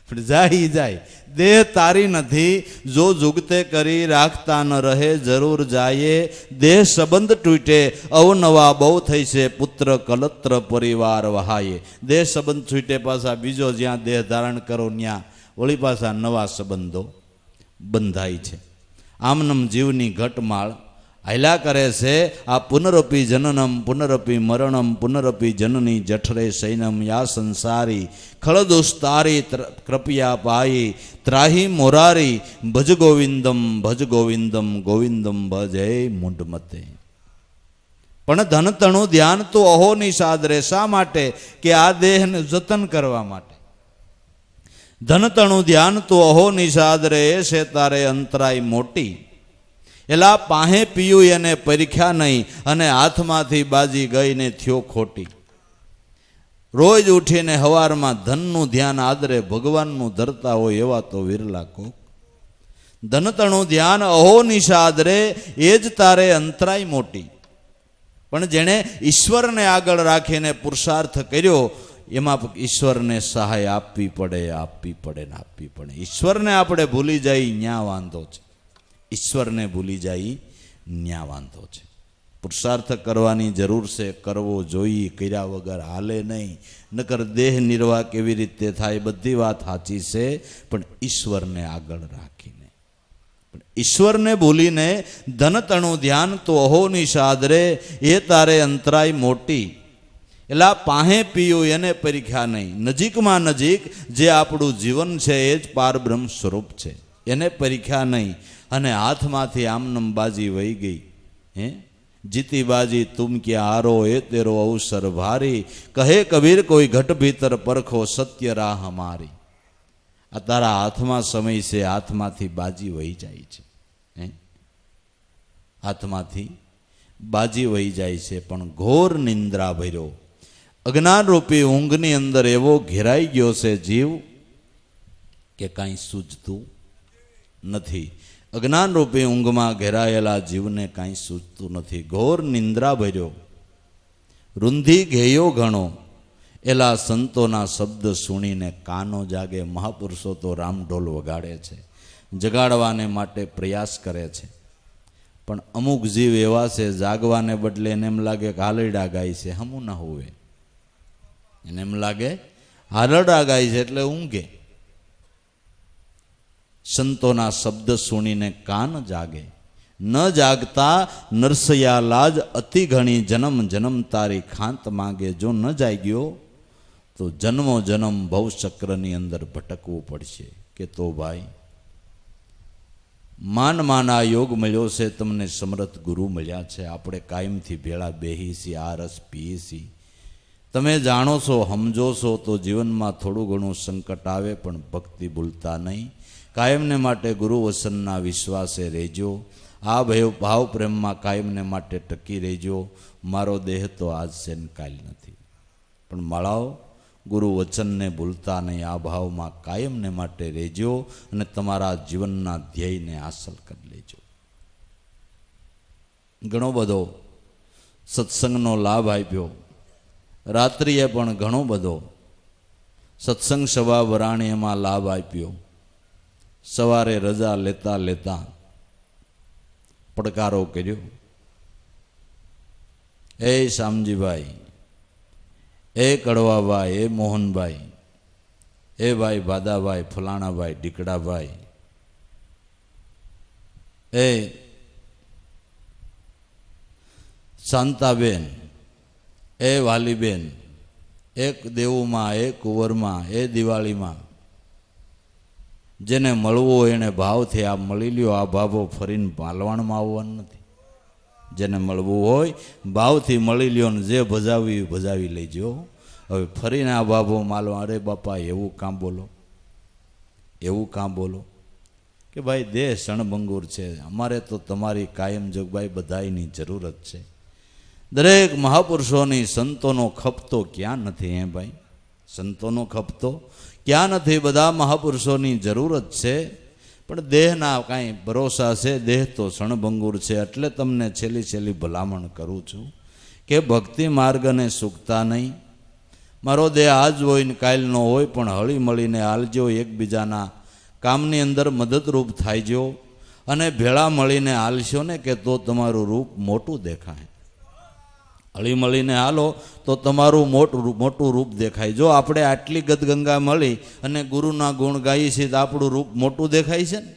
પણ જાય જાય. દેહ તારી નથી જો જુગતે કરી, રાખતા ન રહે જરૂર જાય, દેહ સંબંધ તૂટે અવનવા બહુ થઈ છે, પુત્ર કલત્ર પરિવાર વહાય. દેહ સંબંધ છૂટે પાછા બીજો જ્યાં દેહ ધારણ કરો ત્યાં વળી પાછા નવા સંબંધો બંધાય છે. આમનમ જીવની ઘટમાળ હાલ્યા કરે છે. આ પુનરપી જનનમ પુનરપી મરણમ પુનરપી જનની જઠરે સૈનમ, યા સંસારી ખળદુસ્તારી કૃપયા પાઈ, ત્રાહી મોરારી ભજ ગોવિંદમ ગોવિંદમ ભજે મુંડમતે. પણ ધન તણું ધ્યાન તો અહોની સાદરે. શા માટે? કે આ દેહને જતન કરવા માટે. ધનતણું ધ્યાન તો અહો નિષાદ રે, એ છે તારે અંતરાય મોટી. એલા પાહે પીયું એને પરીખ્યા નહીં, અને હાથમાંથી બાજી ગઈને થયો ખોટી. રોજ ઉઠીને હવારમાં ધનનું ધ્યાન આદરે, ભગવાનનું ધરતા હોય એવા તો વિરલા કોક. ધનતણું ધ્યાન અહો નિષાદ રે, એ જ તારે અંતરાય મોટી. પણ જેણે ઈશ્વરને આગળ રાખીને પુરુષાર્થ કર્યો એમાં ઈશ્વરને સહાય આપવી પડે ને આપવી પડે. ઈશ્વરને આપણે ભૂલી જાય ન્યા વાંધો છે. ઈશ્વરને ભૂલી જાય ન્યા વાંધો છે. પુરુષાર્થ કરવાની જરૂર છે, કરવો જોઈએ, કર્યા વગર હાલે નહીં. નકર દેહ નિર્વાહ કેવી રીતે થાય? બધી વાત સાચી છે, પણ ઈશ્વરને આગળ રાખીને. પણ ઈશ્વરને ભૂલીને ધન તણું ધ્યાન તો અહોની સાદરે, એ તારે અંતરાય મોટી. એલા પાહે પીયું એને પરીખ્યા નહીં. નજીકમાં નજીક જે આપણું જીવન છે એ જ પારબ્રહ્મ સ્વરૂપ છે, એને પરીખ્યા નહીં. અને હાથમાંથી આમનમ બાજી વહી ગઈ. જીતી બાજી તુમ કે આરો, એ તેરો અવસર ભારી. કહે કબીર કોઈ ઘટ ભીતર પરખો, સત્ય રાહ હમારી. આ તારા હાથમાં સમય છે, હાથમાંથી બાજી વહી જાય છે. હાથમાંથી બાજી વહી જાય છે. પણ ઘોર નિંદ્રા ભર્યો અજ્ઞાન રૂપી ઊંઘની અંદર એવો ઘેરાઈ ગયો છે જીવ કે કાંઈ સૂઝતું નથી. અજ્ઞાન રૂપી ઊંઘમાં ઘેરાયેલા જીવને કાંઈ સૂઝતું નથી. ઘોર નિંદ્રા ભર્યો રૂંધી ઘેયો ઘણો, એલા સંતોના શબ્દ સુણીને કાનો જાગે. મહાપુરુષો તો રામઢોલ વગાડે છે, જગાડવાને માટે પ્રયાસ કરે છે. પણ અમુક જીવ એવા છે જાગવાને બદલે એને એમ લાગે કે હાલરડા ગાય છે, હમું ના હોવે. એને એમ લાગે હાલરડા ગાય છે એટલે ઊંઘે. સંતોના શબ્દ સુણીને કાન જાગે. ન જાગતા નરસૈયા લાજ અતિ ઘણી જન્મ જન્મ તારી ખાંત માંગે. જો ન જાગ્યો તો જન્મો જન્મ ભવચક્રની અંદર ભટકવું પડશે. કે તો ભાઈ માન આ યોગ મળ્યો છે, તમને સમર્થ ગુરુ મળ્યા છે, આપણે કાયમથી ભેળા બેહી છીએ, આ રસ પીએ છીએ. તમે જાણો છો, સમજો છો તો જીવનમાં થોડું ઘણું સંકટ આવે પણ ભક્તિ ભૂલતા નહીં. કાયમને માટે ગુરુ વસનના વિશ્વાસે રહેજો. આ ભાવ પ્રેમમાં કાયમને માટે ટકી રહેજો. મારો દેહ તો આજ છે ને કાલ નથી, પણ માળાઓ ગુરુ વચનને ભૂલતા નહીં. આ ભાવમાં કાયમને માટે રહેજો અને તમારા જીવનના ધ્યેયને હાંસલ કરી લેજો. ઘણો બધો સત્સંગનો લાભ આપ્યો. રાત્રિએ પણ ઘણો બધો સત્સંગ સભા વરાણીમાં લાભ આપ્યો. સવારે રજા લેતા લેતા પડકારો કર્યો, એ શામજીભાઈ, એ કડવાભાઈ, એ મોહનભાઈ, એ ભાઈ ભાદાભાઈ, ફલાણાભાઈ, ડીકડાભાઈ, એ શાંતાબેન, એ વાલીબેન, એક દેવુમાં, એ કુંવરમાં, એ દિવાળીમાં જેને મળવું હોય એને ભાવથી આ મળી લ્યો. આ ભાવો ફરીને પાલવાણમાં આવવાનું નથી. જેને મળવું હોય ભાવથી મળી લ્યો ને જે ભજાવી ભજાવી લેજો. હવે ફરીને આ ભાવો માલવા, અરે બાપા એવું કામ બોલો, એવું કામ બોલો કે ભાઈ દેહ શણભંગુર છે, અમારે તો તમારી કાયમ જોગભાઈ બધાયની જરૂરત છે. દરેક મહાપુરુષોની સંતોનો ખપતો ક્યાં નથી? હે ભાઈ, સંતોનો ખપતો ક્યાં નથી? બધા મહાપુરુષોની જરૂરત છે, પણ દેહના કાંઈ ભરોસા છે. દેહ તો શણભંગુર છે. એટલે તમને છેલ્લી ભલામણ કરું છું કે ભક્તિ માર્ગને સૂકતા નહીં. મારો દેહ આજ હોય ને કાલ ન હોય, પણ હળી મળીને હાલજો. એકબીજાના કામની અંદર મદદરૂપ થાયજો અને ભેળા મળીને હાલશો ને કે તો તમારું રૂપ મોટું દેખાય. હળી મળીને હાલો તો તમારું મોટું રૂપ દેખાય. જો આપણે આટલી ગદગંગા મળી અને ગુરુના ગુણ ગાઈએ છીએ તો આપણું રૂપ મોટું દેખાય છે ને?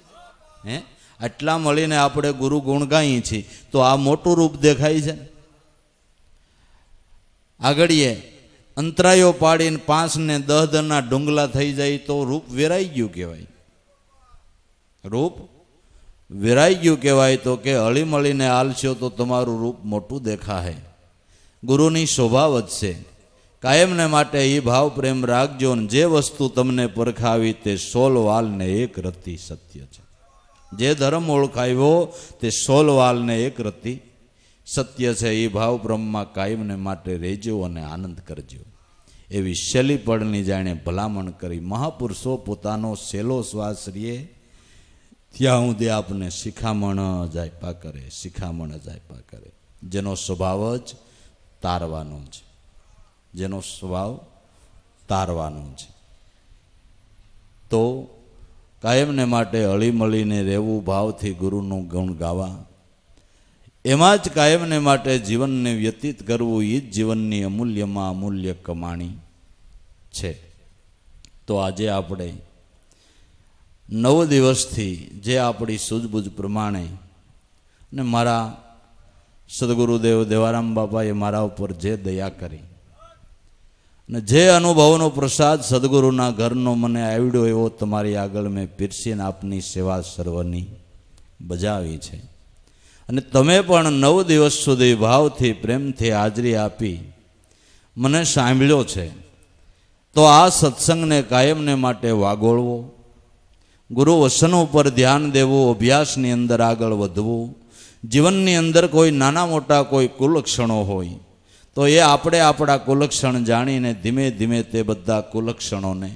હે, આટલા મળીને આપણે ગુરુ ગુણ ગાઈએ છીએ તો આ મોટું રૂપ દેખાય છે ને? આગળીએ અંતરાયો પાડીને 5 ને 10 દરના ડુંગલા થઈ જાય તો રૂપ વેરાઈ ગયું કહેવાય. રૂપ વેરાઈ ગયું કહેવાય. તો કે હળી મળીને હાલશો તો તમારું રૂપ મોટું દેખાય, ગુરુની શોભા વધશે. કાયમને માટે એ ભાવ પ્રેમ રાખજો ને જે વસ્તુ તમને પરખાવી તે 16 વાલને એક રતી સત્ય છે. જે ધર્મ ઓળખાવ્યો તે 16 વાલને એક રતી સત્ય છે. એ ભાવ પ્રેમમાં કાયમને માટે રહેજો અને આનંદ કરજો. એવી શૈલી પડની જાણે ભલામણ કરી. મહાપુરુષો પોતાનો સેલો શ્વાસ રીએ ત્યાં સુધી આપને શિખામણ જ આપ્યા કરે, શિખામણ જ આપ્યા કરે. જેનો સ્વભાવ જ તારવાનો છે, જેનો સ્વભાવ તારવાનો છે. તો કાયમને માટે હળી મળીને રહેવું, ભાવથી ગુરુનું ગુણ ગાવા, એમાં જ કાયમને માટે જીવનને વ્યતીત કરવું, એ જ જીવનની અમૂલ્યમાં અમૂલ્ય કમાણી છે. તો આજે આપણે 9 દિવસથી જે આપણી સૂઝબૂઝ પ્રમાણે ને મારા સદગુરુદેવ દેવારામ બાપાએ મારા ઉપર જે દયા કરી ને જે અનુભવનો પ્રસાદ સદગુરુના ઘરનો મને આવડ્યો એવો તમારી આગળ મેં પીરસીને આપની સેવા સર્વની બજાવી છે. અને તમે પણ 9 દિવસ સુધી ભાવથી પ્રેમથી હાજરી આપી મને સાંભળ્યો છે. તો આ સત્સંગને કાયમને માટે વાગોળવો, ગુરુ વચન ઉપર ધ્યાન દેવું, અભ્યાસની અંદર આગળ વધવું. જીવનની અંદર કોઈ નાના મોટા કોઈ કુલક્ષણો હોય તો એ આપણે આપણા કુલક્ષણ જાણીને ધીમે ધીમે તે બધા કુલક્ષણોને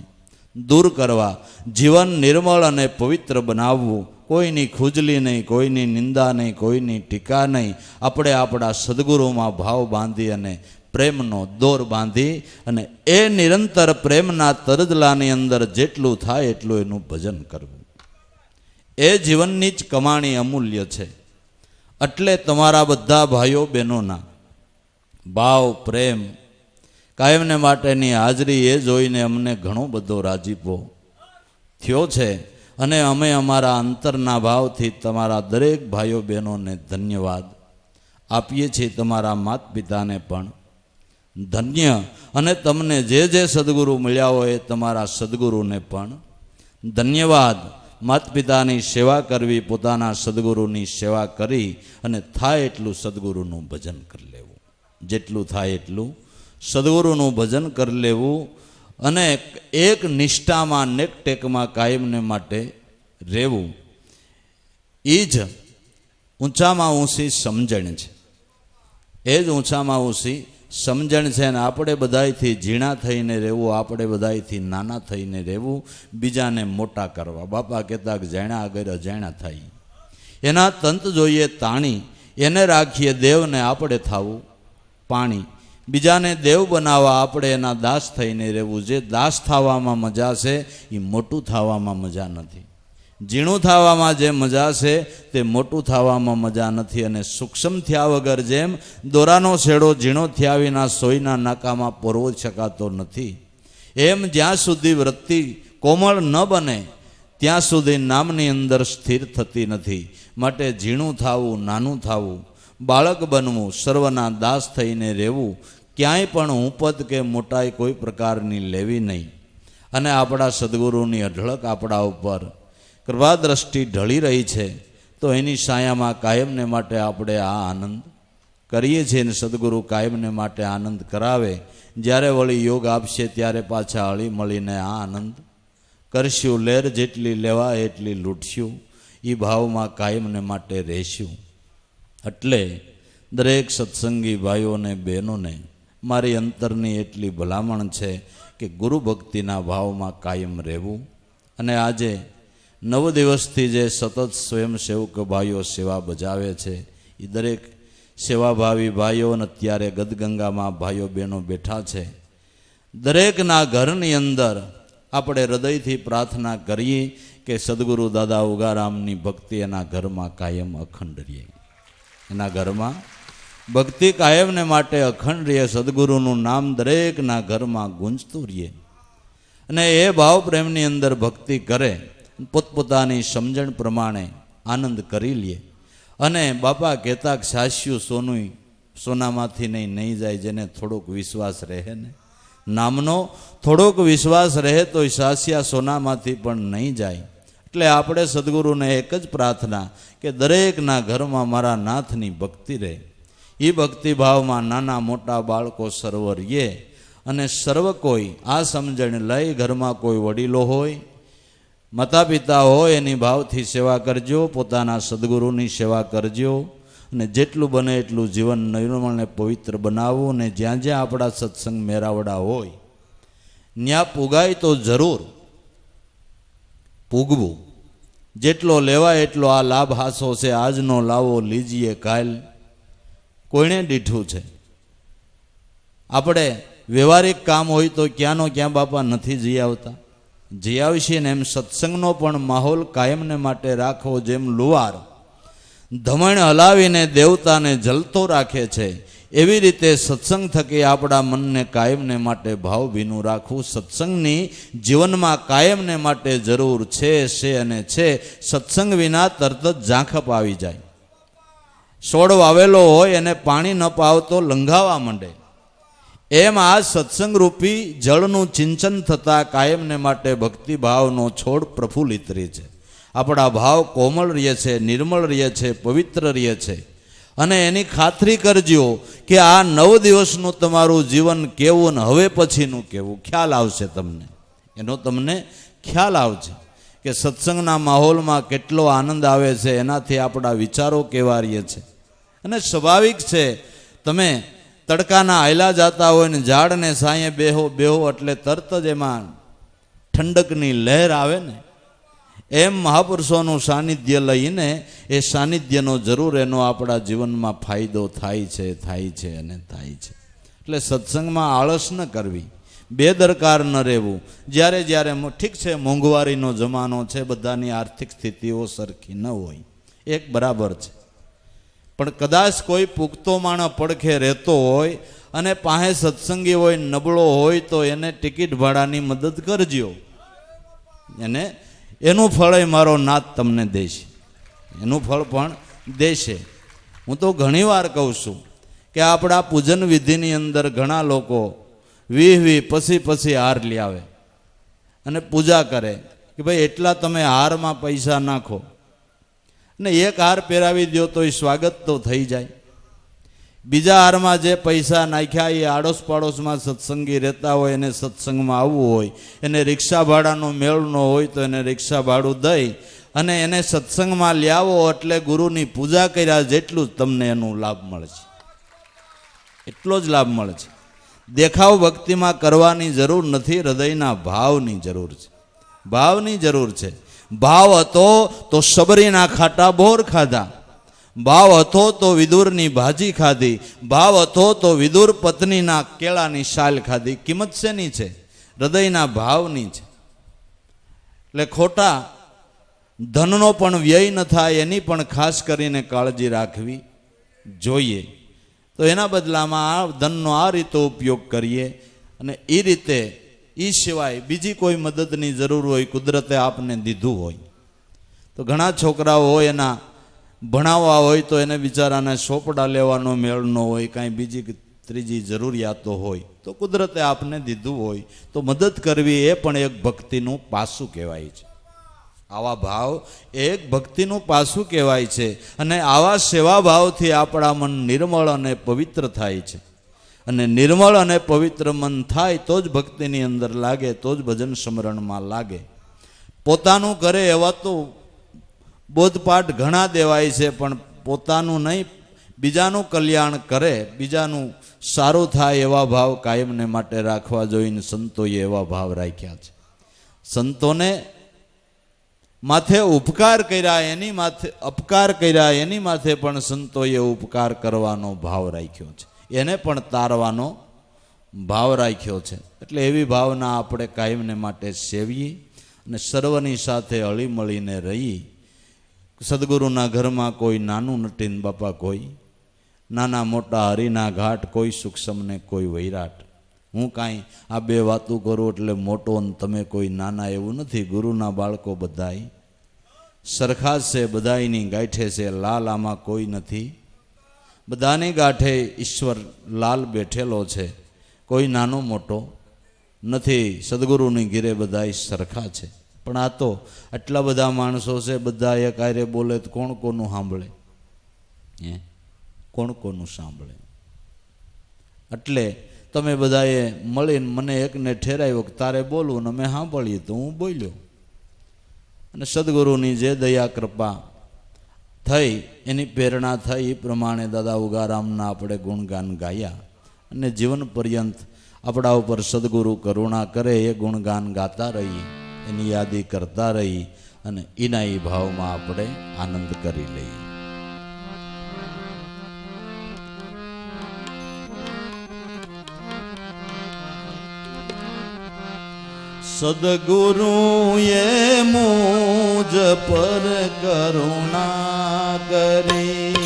દૂર કરવા, જીવન નિર્મળ અને પવિત્ર બનાવવું. કોઈની ખુજલી નહીં, કોઈની નિંદા નહીં, કોઈની ટીકા નહીં. આપણે આપણા સદગુરુમાં ભાવ બાંધી અને પ્રેમનો દોર બાંધી અને એ નિરંતર પ્રેમના તરજલાની અંદર જેટલું થાય એટલું એનું ભજન કરવું. એ જીવનની જ કમાણી અમૂલ્ય છે. એટલે તમારા બધા ભાઈઓ બહેનોના ભાવ પ્રેમ કાયમને માટેની હાજરી એ જોઈને અમને ઘણો બધો રાજીપો થયો છે. અને અમે અમારા અંતરના ભાવથી તમારા દરેક ભાઈઓ બહેનોને ધન્યવાદ આપીએ છીએ. તમારા માત પિતાને પણ ધન્ય, અને તમને જે જે સદગુરુ મળ્યા હોય એ તમારા સદગુરુને પણ ધન્યવાદ. માત પિતાની સેવા કરવી, પોતાના સદગુરુની સેવા કરી અને થાય એટલું સદગુરુનું ભજન કરી લેવું. જેટલું થાય એટલું સદગુરુનું ભજન કરી લેવું અને એક નિષ્ઠામાં નેક ટેકમાં કાયમને માટે રહેવું. એ જ ઊંચામાં ઊંચી સમજણ છે. એ જ ઊંચામાં ઊંચી સમજણ છે. ને આપણે બધાયથી ઝીણા થઈને રહેવું, આપણે બધાયથી નાના થઈને રહેવું, બીજાને મોટા કરવા. બાપા કહેતા કે જાણ્યા આગળ અજાણ્યા થાય. એના તંત જોઈએ તાણી, એને રાખીએ દેવને આપણે થાવું પાણી. બીજાને દેવ બનાવવા આપણે એના દાસ થઈને રહેવું. જે દાસ થવામાં મજા છે એ મોટું થવામાં મજા નથી. ઝીણું થવામાં જે મજા છે તે મોટું થવામાં મજા નથી. અને સૂક્ષ્મ થયા વગર જેમ દોરાનો છેડો ઝીણો થયા વિના સોયના નાકામાં પરોવ શકાતો નથી, એમ જ્યાં સુધી વૃત્તિ કોમળ ન બને ત્યાં સુધી નામની અંદર સ્થિર થતી નથી. માટે ઝીણું થવું, નાનું થવું, બાળક બનવું, સર્વના દાસ થઈને રહેવું, ક્યાંય પણ ઉપદ કે મોટાઈ કોઈ પ્રકારની લેવી નહીં. અને આપણા સદગુરુની અઢળક આપણા ઉપર કૃપા દ્રષ્ટિ ઢળી રહી છે, તો એની સાયામાં કાયમને માટે આપણે આ આનંદ કરીએ છીએ. ને સદગુરુ કાયમને માટે આનંદ કરાવે. જ્યારે વળી યોગ આપશે ત્યારે પાછા હળી મળીને આ આનંદ કરશું. લહેર જેટલી લેવા એટલી લૂંટશું, એ ભાવમાં કાયમને માટે રહેશું. એટલે દરેક સત્સંગી ભાઈઓને બહેનોને મારી અંતરની એટલી ભલામણ છે કે ગુરુ ભક્તિના ભાવમાં કાયમ રહેવું. અને આજે 9 દિવસથી જે સતત સ્વયંસેવક ભાઈઓ સેવા બજાવે છે એ દરેક સેવાભાવી ભાઈઓ, અને અત્યારે ગદગંગામાં ભાઈઓ બહેનો બેઠા છે, દરેકના ઘરની અંદર આપણે હૃદયથી પ્રાર્થના કરીએ કે સદગુરુ દાદા ઉગારામની ભક્તિ એના ઘરમાં કાયમ અખંડ રહે. એના ઘરમાં ભક્તિ કાયમને માટે અખંડ રહે. સદગુરુનું નામ દરેકના ઘરમાં ગુંજતું રહે. અને એ ભાવ પ્રેમની અંદર ભક્તિ કરે, પોતપોતાની સમજણ પ્રમાણે આનંદ કરી લે. અને બાપા કહેતા સાસ્યું સોનામાંથી નહીં જાય. જેને થોડોક વિશ્વાસ રહે ને, નામનો થોડોક વિશ્વાસ રહે તો સાસ્યા સોનામાંથી પણ નહીં જાય. એટલે આપણે સદગુરુને એક જ પ્રાર્થના કે દરેકના ઘરમાં મારા નાથની ભક્તિ રહે. એ ભક્તિભાવમાં નાના મોટા બાળકો સર્વ રહીએ. અને સર્વ કોઈ આ સમજણ લઈ, ઘરમાં કોઈ વડીલો હોય, માતા પિતા હોય, એની ભાવથી સેવા કરજો. પોતાના સદગુરુની સેવા કરજો. અને જેટલું બને એટલું જીવન નિર્મળ ને પવિત્ર બનાવવું. અને જ્યાં જ્યાં આપણા સત્સંગ મેરાવડા હોય ત્યાં પૂગાય તો જરૂર પૂગવું. જેટલો લેવાય એટલો આ લાભ હાસો છે. આજનો લાવો લીજીએ કાલ કોઈને દીઠું છે. આપણે વ્યવહારિક કામ હોય તો ક્યાંનો ક્યાં બાપા નથી જઈ આવતા. જઈ આવશે ને એમ સત્સંગનો પણ માહોલ કાયમને માટે રાખવો. જેમ લુવાર ધમણ હલાવીને દેવતાને જલતો રાખે છે, એવી રીતે સત્સંગ થકી આપણા મનને કાયમને માટે ભાવ ભીનું રાખવું. સત્સંગની જીવનમાં કાયમને માટે જરૂર છે અને છે. સત્સંગ વિના તરત જ ઝાંખપ આવી જાય. છોડ વાવેલો હોય એને પાણી ન પાવતો લંઘાવા માંડે. એમ આ સત્સંગ રૂપી જળનું સિંચન થતાં કાયમને માટે ભક્તિભાવનો છોડ પ્રફુલ્લિત રહે છે. આપણા ભાવ કોમળ રહે છે, નિર્મળ રહે છે, પવિત્ર રહે છે. અને એની ખાતરી કરજો કે આ 9 દિવસનું તમારું જીવન કેવું ને હવે પછીનું કેવું ખ્યાલ આવશે. તમને એનો તમને ખ્યાલ આવશે કે સત્સંગના માહોલમાં કેટલો આનંદ આવે છે. એનાથી આપણા વિચારો કેવા રહે છે. અને સ્વાભાવિક છે, તમે તડકાના આયલા જાતા હોય ને ઝાડને સાંયે બેહો એટલે તરત જ એમાં ઠંડકની લહેર આવે ને, એમ મહાપુરુષોનું સાનિધ્ય લઈને એ સાનિધ્યનો જરૂર એનો આપણા જીવનમાં ફાયદો થાય છે અને થાય છે. એટલે સત્સંગમાં આળસ ન કરવી, બેદરકાર ન રહેવું. જ્યારે ઠીક છે, મોંઘવારીનો જમાનો છે, બધાની આર્થિક સ્થિતિઓ સરખી ન હોય, એક બરાબર છે. પણ કદાચ કોઈ પુખ્તો માણસ પડખે રહેતો હોય અને પાસે સત્સંગી હોય, નબળો હોય, તો એને ટિકિટ ભાડાની મદદ કરજો. એને એનું ફળ મારો નાથ તમને દેશે, એનું ફળ પણ દેશે. હું તો ઘણીવાર કહું છું કે આપણા પૂજન વિધિની અંદર ઘણા લોકો 20 પછી હાર લઈ આવે અને પૂજા કરે કે ભાઈ એટલા તમે હારમાં પૈસા નાખો ને એક હાર પહેરાવી દો તો એ સ્વાગત તો થઈ જાય. બીજા હારમાં જે પૈસા નાખ્યા એ આડોશ પાડોશમાં સત્સંગી રહેતા હોય, એને સત્સંગમાં આવવું હોય, એને રિક્ષા ભાડાનો મેળ ન હોય તો એને રિક્ષા ભાડું દઈ અને એને સત્સંગમાં લ્યાવો એટલે ગુરુની પૂજા કર્યા જેટલું જ તમને એનું લાભ મળે છે, એટલો જ લાભ મળે છે. દેખાવ ભક્તિમાં કરવાની જરૂર નથી, હૃદયના ભાવની જરૂર છે, ભાવની જરૂર છે. ભાવ હતો તો સબરીના ખાટા બોર ખાધા, ભાવ હતો તો વિદુરની ભાજી ખાધી, ભાવ હતો તો વિદુર પત્નીના કેળાની શાલ ખાધી. કિંમત શેની છે? હૃદયના ભાવની છે. એટલે ખોટા ધનનો પણ વ્યય ન થાય એની પણ ખાસ કરીને કાળજી રાખવી જોઈએ. તો એના બદલામાં આ ધનનો આ રીતે ઉપયોગ કરીએ અને એ રીતે એ સિવાય બીજી કોઈ મદદની જરૂર હોય, કુદરતે આપને દીધું હોય તો ઘણા છોકરાઓ હોય એના ભણાવવા હોય તો એને બિચારાને સોપડા લેવાનો મેળ ન હોય, કાંઈ બીજી ત્રીજી જરૂરિયાતો હોય તો કુદરતે આપને દીધું હોય તો મદદ કરવી એ પણ એક ભક્તિનું પાસું કહેવાય છે. આવા ભાવ એક ભક્તિનું પાસું કહેવાય છે. અને આવા સેવા ભાવથી આપણા મન નિર્મળ અને પવિત્ર થાય છે. અને નિર્મળ અને પવિત્ર મન થાય તો જ ભક્તિની અંદર લાગે, તો જ ભજન સ્મરણમાં લાગે. પોતાનું કરે એવા તો બોધપાઠ ઘણા દેવાય છે, પણ પોતાનું નહીં, બીજાનું કલ્યાણ કરે, બીજાનું સારું થાય એવા ભાવ કાયમને માટે રાખવા જોઈને સંતોએ એવા ભાવ રાખ્યા છે. સંતોને માથે ઉપકાર કર્યા, એની માથે અપકાર કર્યા, એની માથે પણ સંતોએ ઉપકાર કરવાનો ભાવ રાખ્યો છે, એને પણ તારવાનો ભાવ રાખ્યો છે. એટલે એવી ભાવના આપણે કાયમને માટે સેવીએ અને સર્વની સાથે હળીમળીને રહી. સદગુરુના ઘરમાં કોઈ નાનું નટીન બાપા, કોઈ નાના મોટા હરિના ઘાટ, કોઈ સૂક્ષ્મને કોઈ વૈરાટ. હું કાંઈ આ બે વાતો કરું એટલે મોટો ને તમે કોઈ નાના એવું નથી. ગુરુના બાળકો બધાય સરખા છે, બધાયની ગાંઠે છે લાલ, આમાં કોઈ નથી. બધાની ગાંઠે ઈશ્વર લાલ બેઠેલો છે, કોઈ નાનો મોટો નથી. સદગુરુની ઘીરે બધાય સરખા છે. પણ આ તો આટલા બધા માણસો છે, બધા એક હારે બોલે તો કોણ કોનું સાંભળે? કોણ કોનું સાંભળે? એટલે તમે બધાએ મળીને મને એકને ઠેરાવ્યો કે તારે બોલવું, ને મેં સાંભળ્યું તો હું બોલ્યો. અને સદગુરુની જે દયા કૃપા થઈ, એની પ્રેરણા થઈ, એ પ્રમાણે દાદા ઉગારામના આપણે ગુણગાન ગાયા. અને જીવન પર્યંત આપણા ઉપર સદગુરુ કરુણા કરે એ ગુણગાન ગાતા રહી, એની યાદી કરતા રહી અને એના એ ભાવમાં આપણે આનંદ કરી લઈએ. સદગુરુએ મુજ પર કરુણા કરી,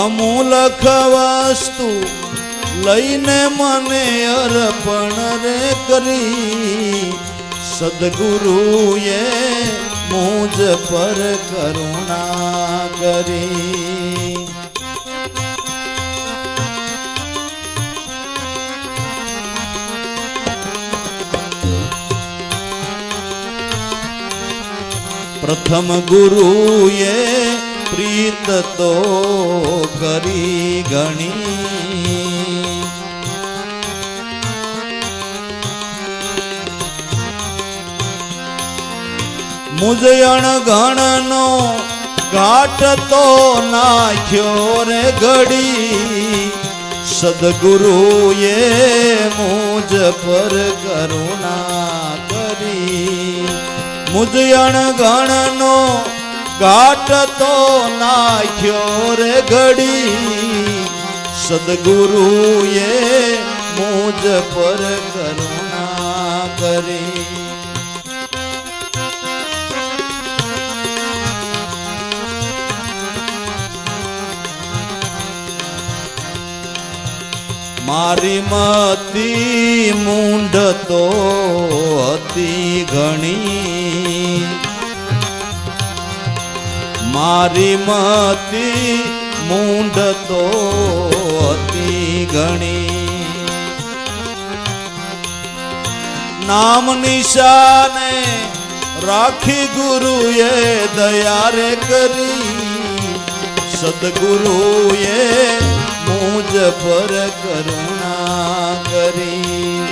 અમૂલક વસ્તુ લઈને મને અર્પણ રે કરી. સદગુરુએ મુજ પર કરુણા કરી. પ્રથમ ગુરુએ પ્રીત તો કરી ગણી, મુજ અણગણનો ઘાટ તો નાખ્યો રે ઘડી. સદગુરુએ મુજ પર કરુણા કરી. મુજ અણગણનો ઘાટ તો નાખ્યો રે ઘડી. સદગુરુએ મુજ પર કરુણા કરી. મારી મતી મૂંઢ તો હતી ઘણી, મારી મતી મૂંઢ તો હતી ઘણી, નામ નિશાને રાખી ગુરુએ દયા રે કરી, સદગુરુએ મુજ પર કરુણા કરી.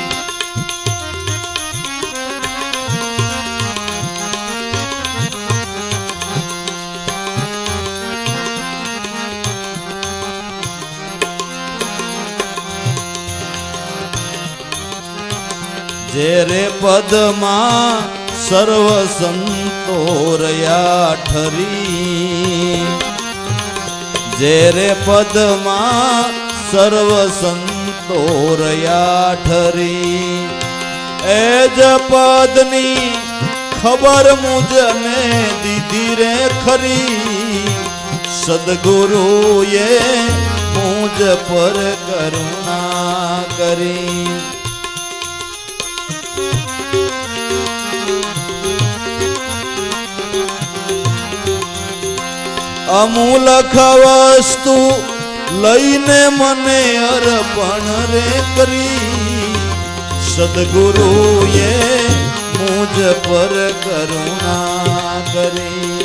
જે રે પદમાં સર્વ સંતો રહ્યા ઠરી, જે રે પદમાં સર્વ સંતો રહ્યા ઠરી, એ જ પદની ખબર મુજને દીધી રે ખરી, સદગુરુએ મુજ પર કરુણા કરી. અમૂલક વસ્તુ લઈને મને અર્પણ રે કરી, સદગુરુએ મુજ પર કરુણા કરી.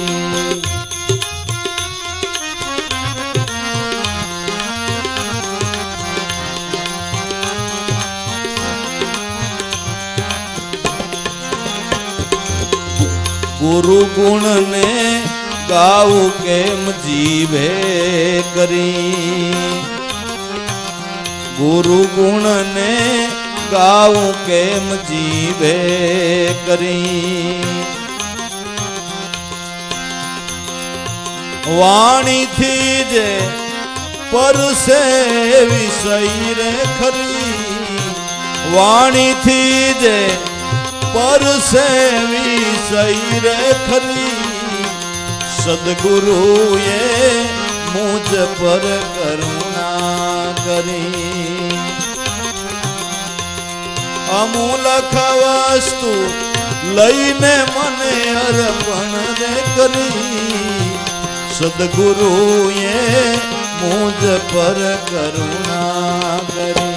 ગુરુ ગુણને ગાવું કેમ જીવે કરી, ગુરુ ગુણને ગાવું કેમ જીવે કરી, વાણીથી જે પરસે વિષય રે ખરી, વાણીથી જે પરસે વિષય રે ખરી, સદગુરુએ મુજ પર કરુણા કરી. અમૂલક વસ્તુ લઈને મને અર્પણ રે કરી, સદગુરુએ મુજ પર કરુણા કરી.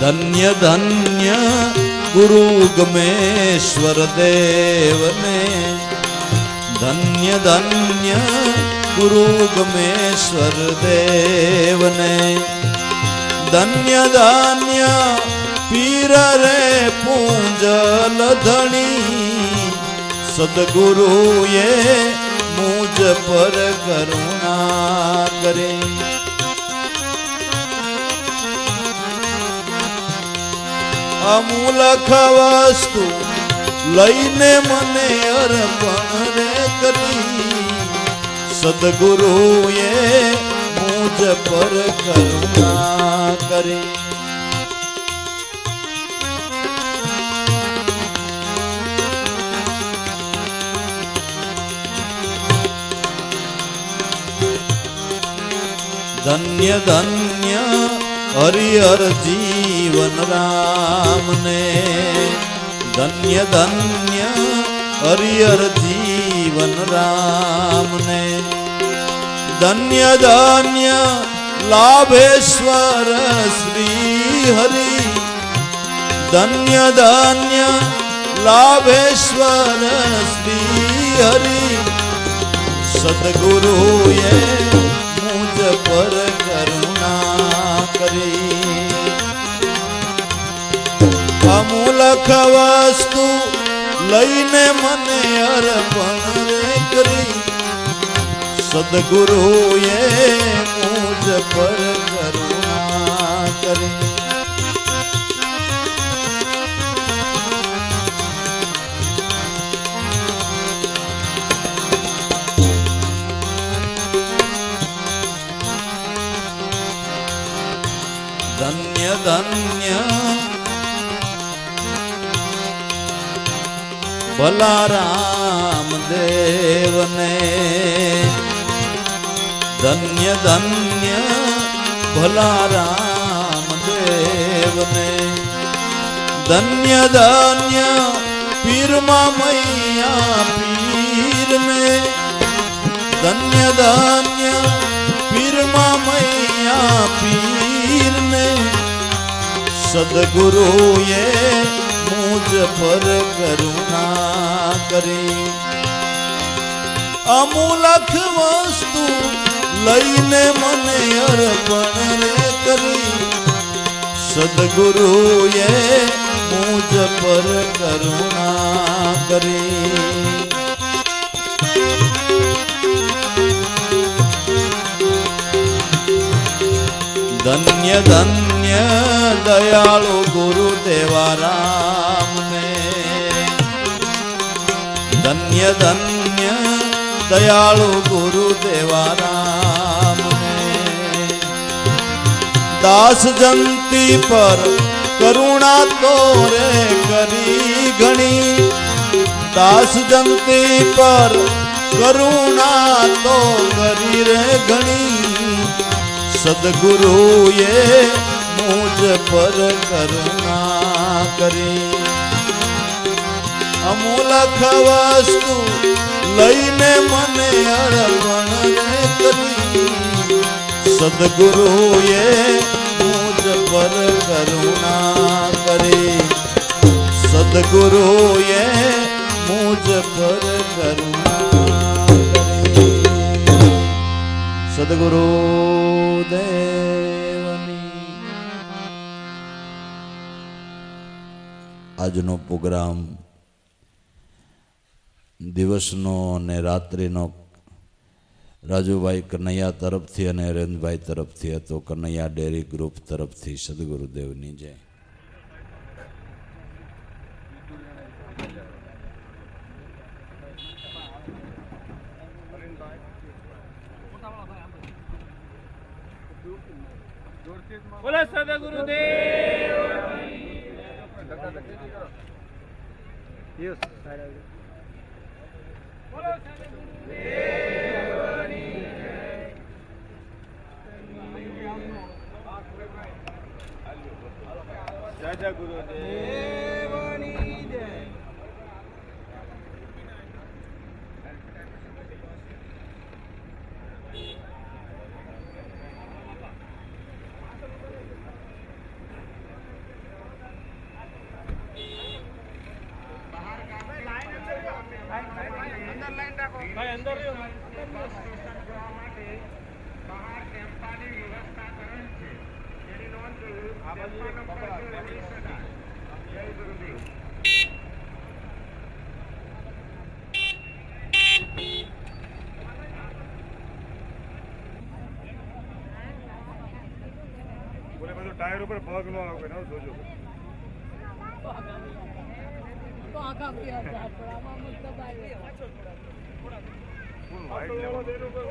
ધન્ય ધન્ય ગુરુ ગમેશ્વર દેવને, ધન્ય ધન્ય ગુરુ ગમેશ્વર દેવને, ધન્ય ધન્ય પીર રે પૂંજલ ધણી, સદગુરુએ મુજ પર કરુણા કરી. અમૂલક વસ્તુ લઈને મને અર્પણ રે કરી, સદગુરુએ મુજ પર કરુણા કરી. ધન્ય ધન્ય હરિહર જીવન રામને, ધન્ય ધન્ય હરિહર જીવન રામને, ધન્ય ધન્ય લાભેશ્વર શ્રી હરિ, ધન્ય ધન્ય લાભેશ્વર શ્રી હરિ, સદગુરુએ મુજ પર કરુણા કરી. અમૂલક વસ્તુ લઈને મને અર્પણ રે કરી, સદગુરુએ મુજ પર કરુણા કરી. ધન્ય ધન્ય ભલા રામદેવને ધન્ય ધન્ય ભલા રામદેવને ધન્ય ધન્ય પીરમાં મૈયા પીરને ધન્ય ધન્ય પીરમાં મૈયા પીરને સદગુરુએ મુજ પર કરુણા કરી અમૂલક વસ્તુ લઈને મને અર્પણ રે કરી સદગુરુએ મુજ પર કરુણા કરી ધન્ય ધન્ય દયાળુ ગુરુદેવા રામને ધન્ય ધન્ય દયાળુ ગુરુદેવા રામને દાસ જંતી પર કરુણા તો રે કરી ઘણી દાસ જંતી પર કરુણા તો કરી રે ઘણી સદગુરુએ મુજ પર કરુણા કરી અમૂલક વસ્તુ લઈને મને અર્પણ રે કરી સદગુરુએ મુજ પર કરુણા કરી સદગુરુએ મુજ પર કરુણા કરી સદગુરુ આજનો પ્રોગ્રામ દિવસનો અને રાત્રિનો રાજુભાઈ કનૈયા તરફથી અને અરવિંદભાઈ તરફથી હતો. કનૈયા ડેરી ગ્રુપ તરફથી સદગુરુદેવની જય. બોલો સદગુરુદેવ જય ગુરુદેવની જય. ટાયર ઉપર પગ ન આવે ને જોજો તો આખા કે આમાં મતલબ આવે ફૂલ વાઈટ લેવલ દેનો પર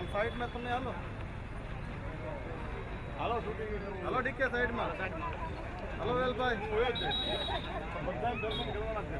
साइड में तुमने हालो हालो हालो ठीक है साइड में हालो वेल भाई બધા દર્શન કરવાના છે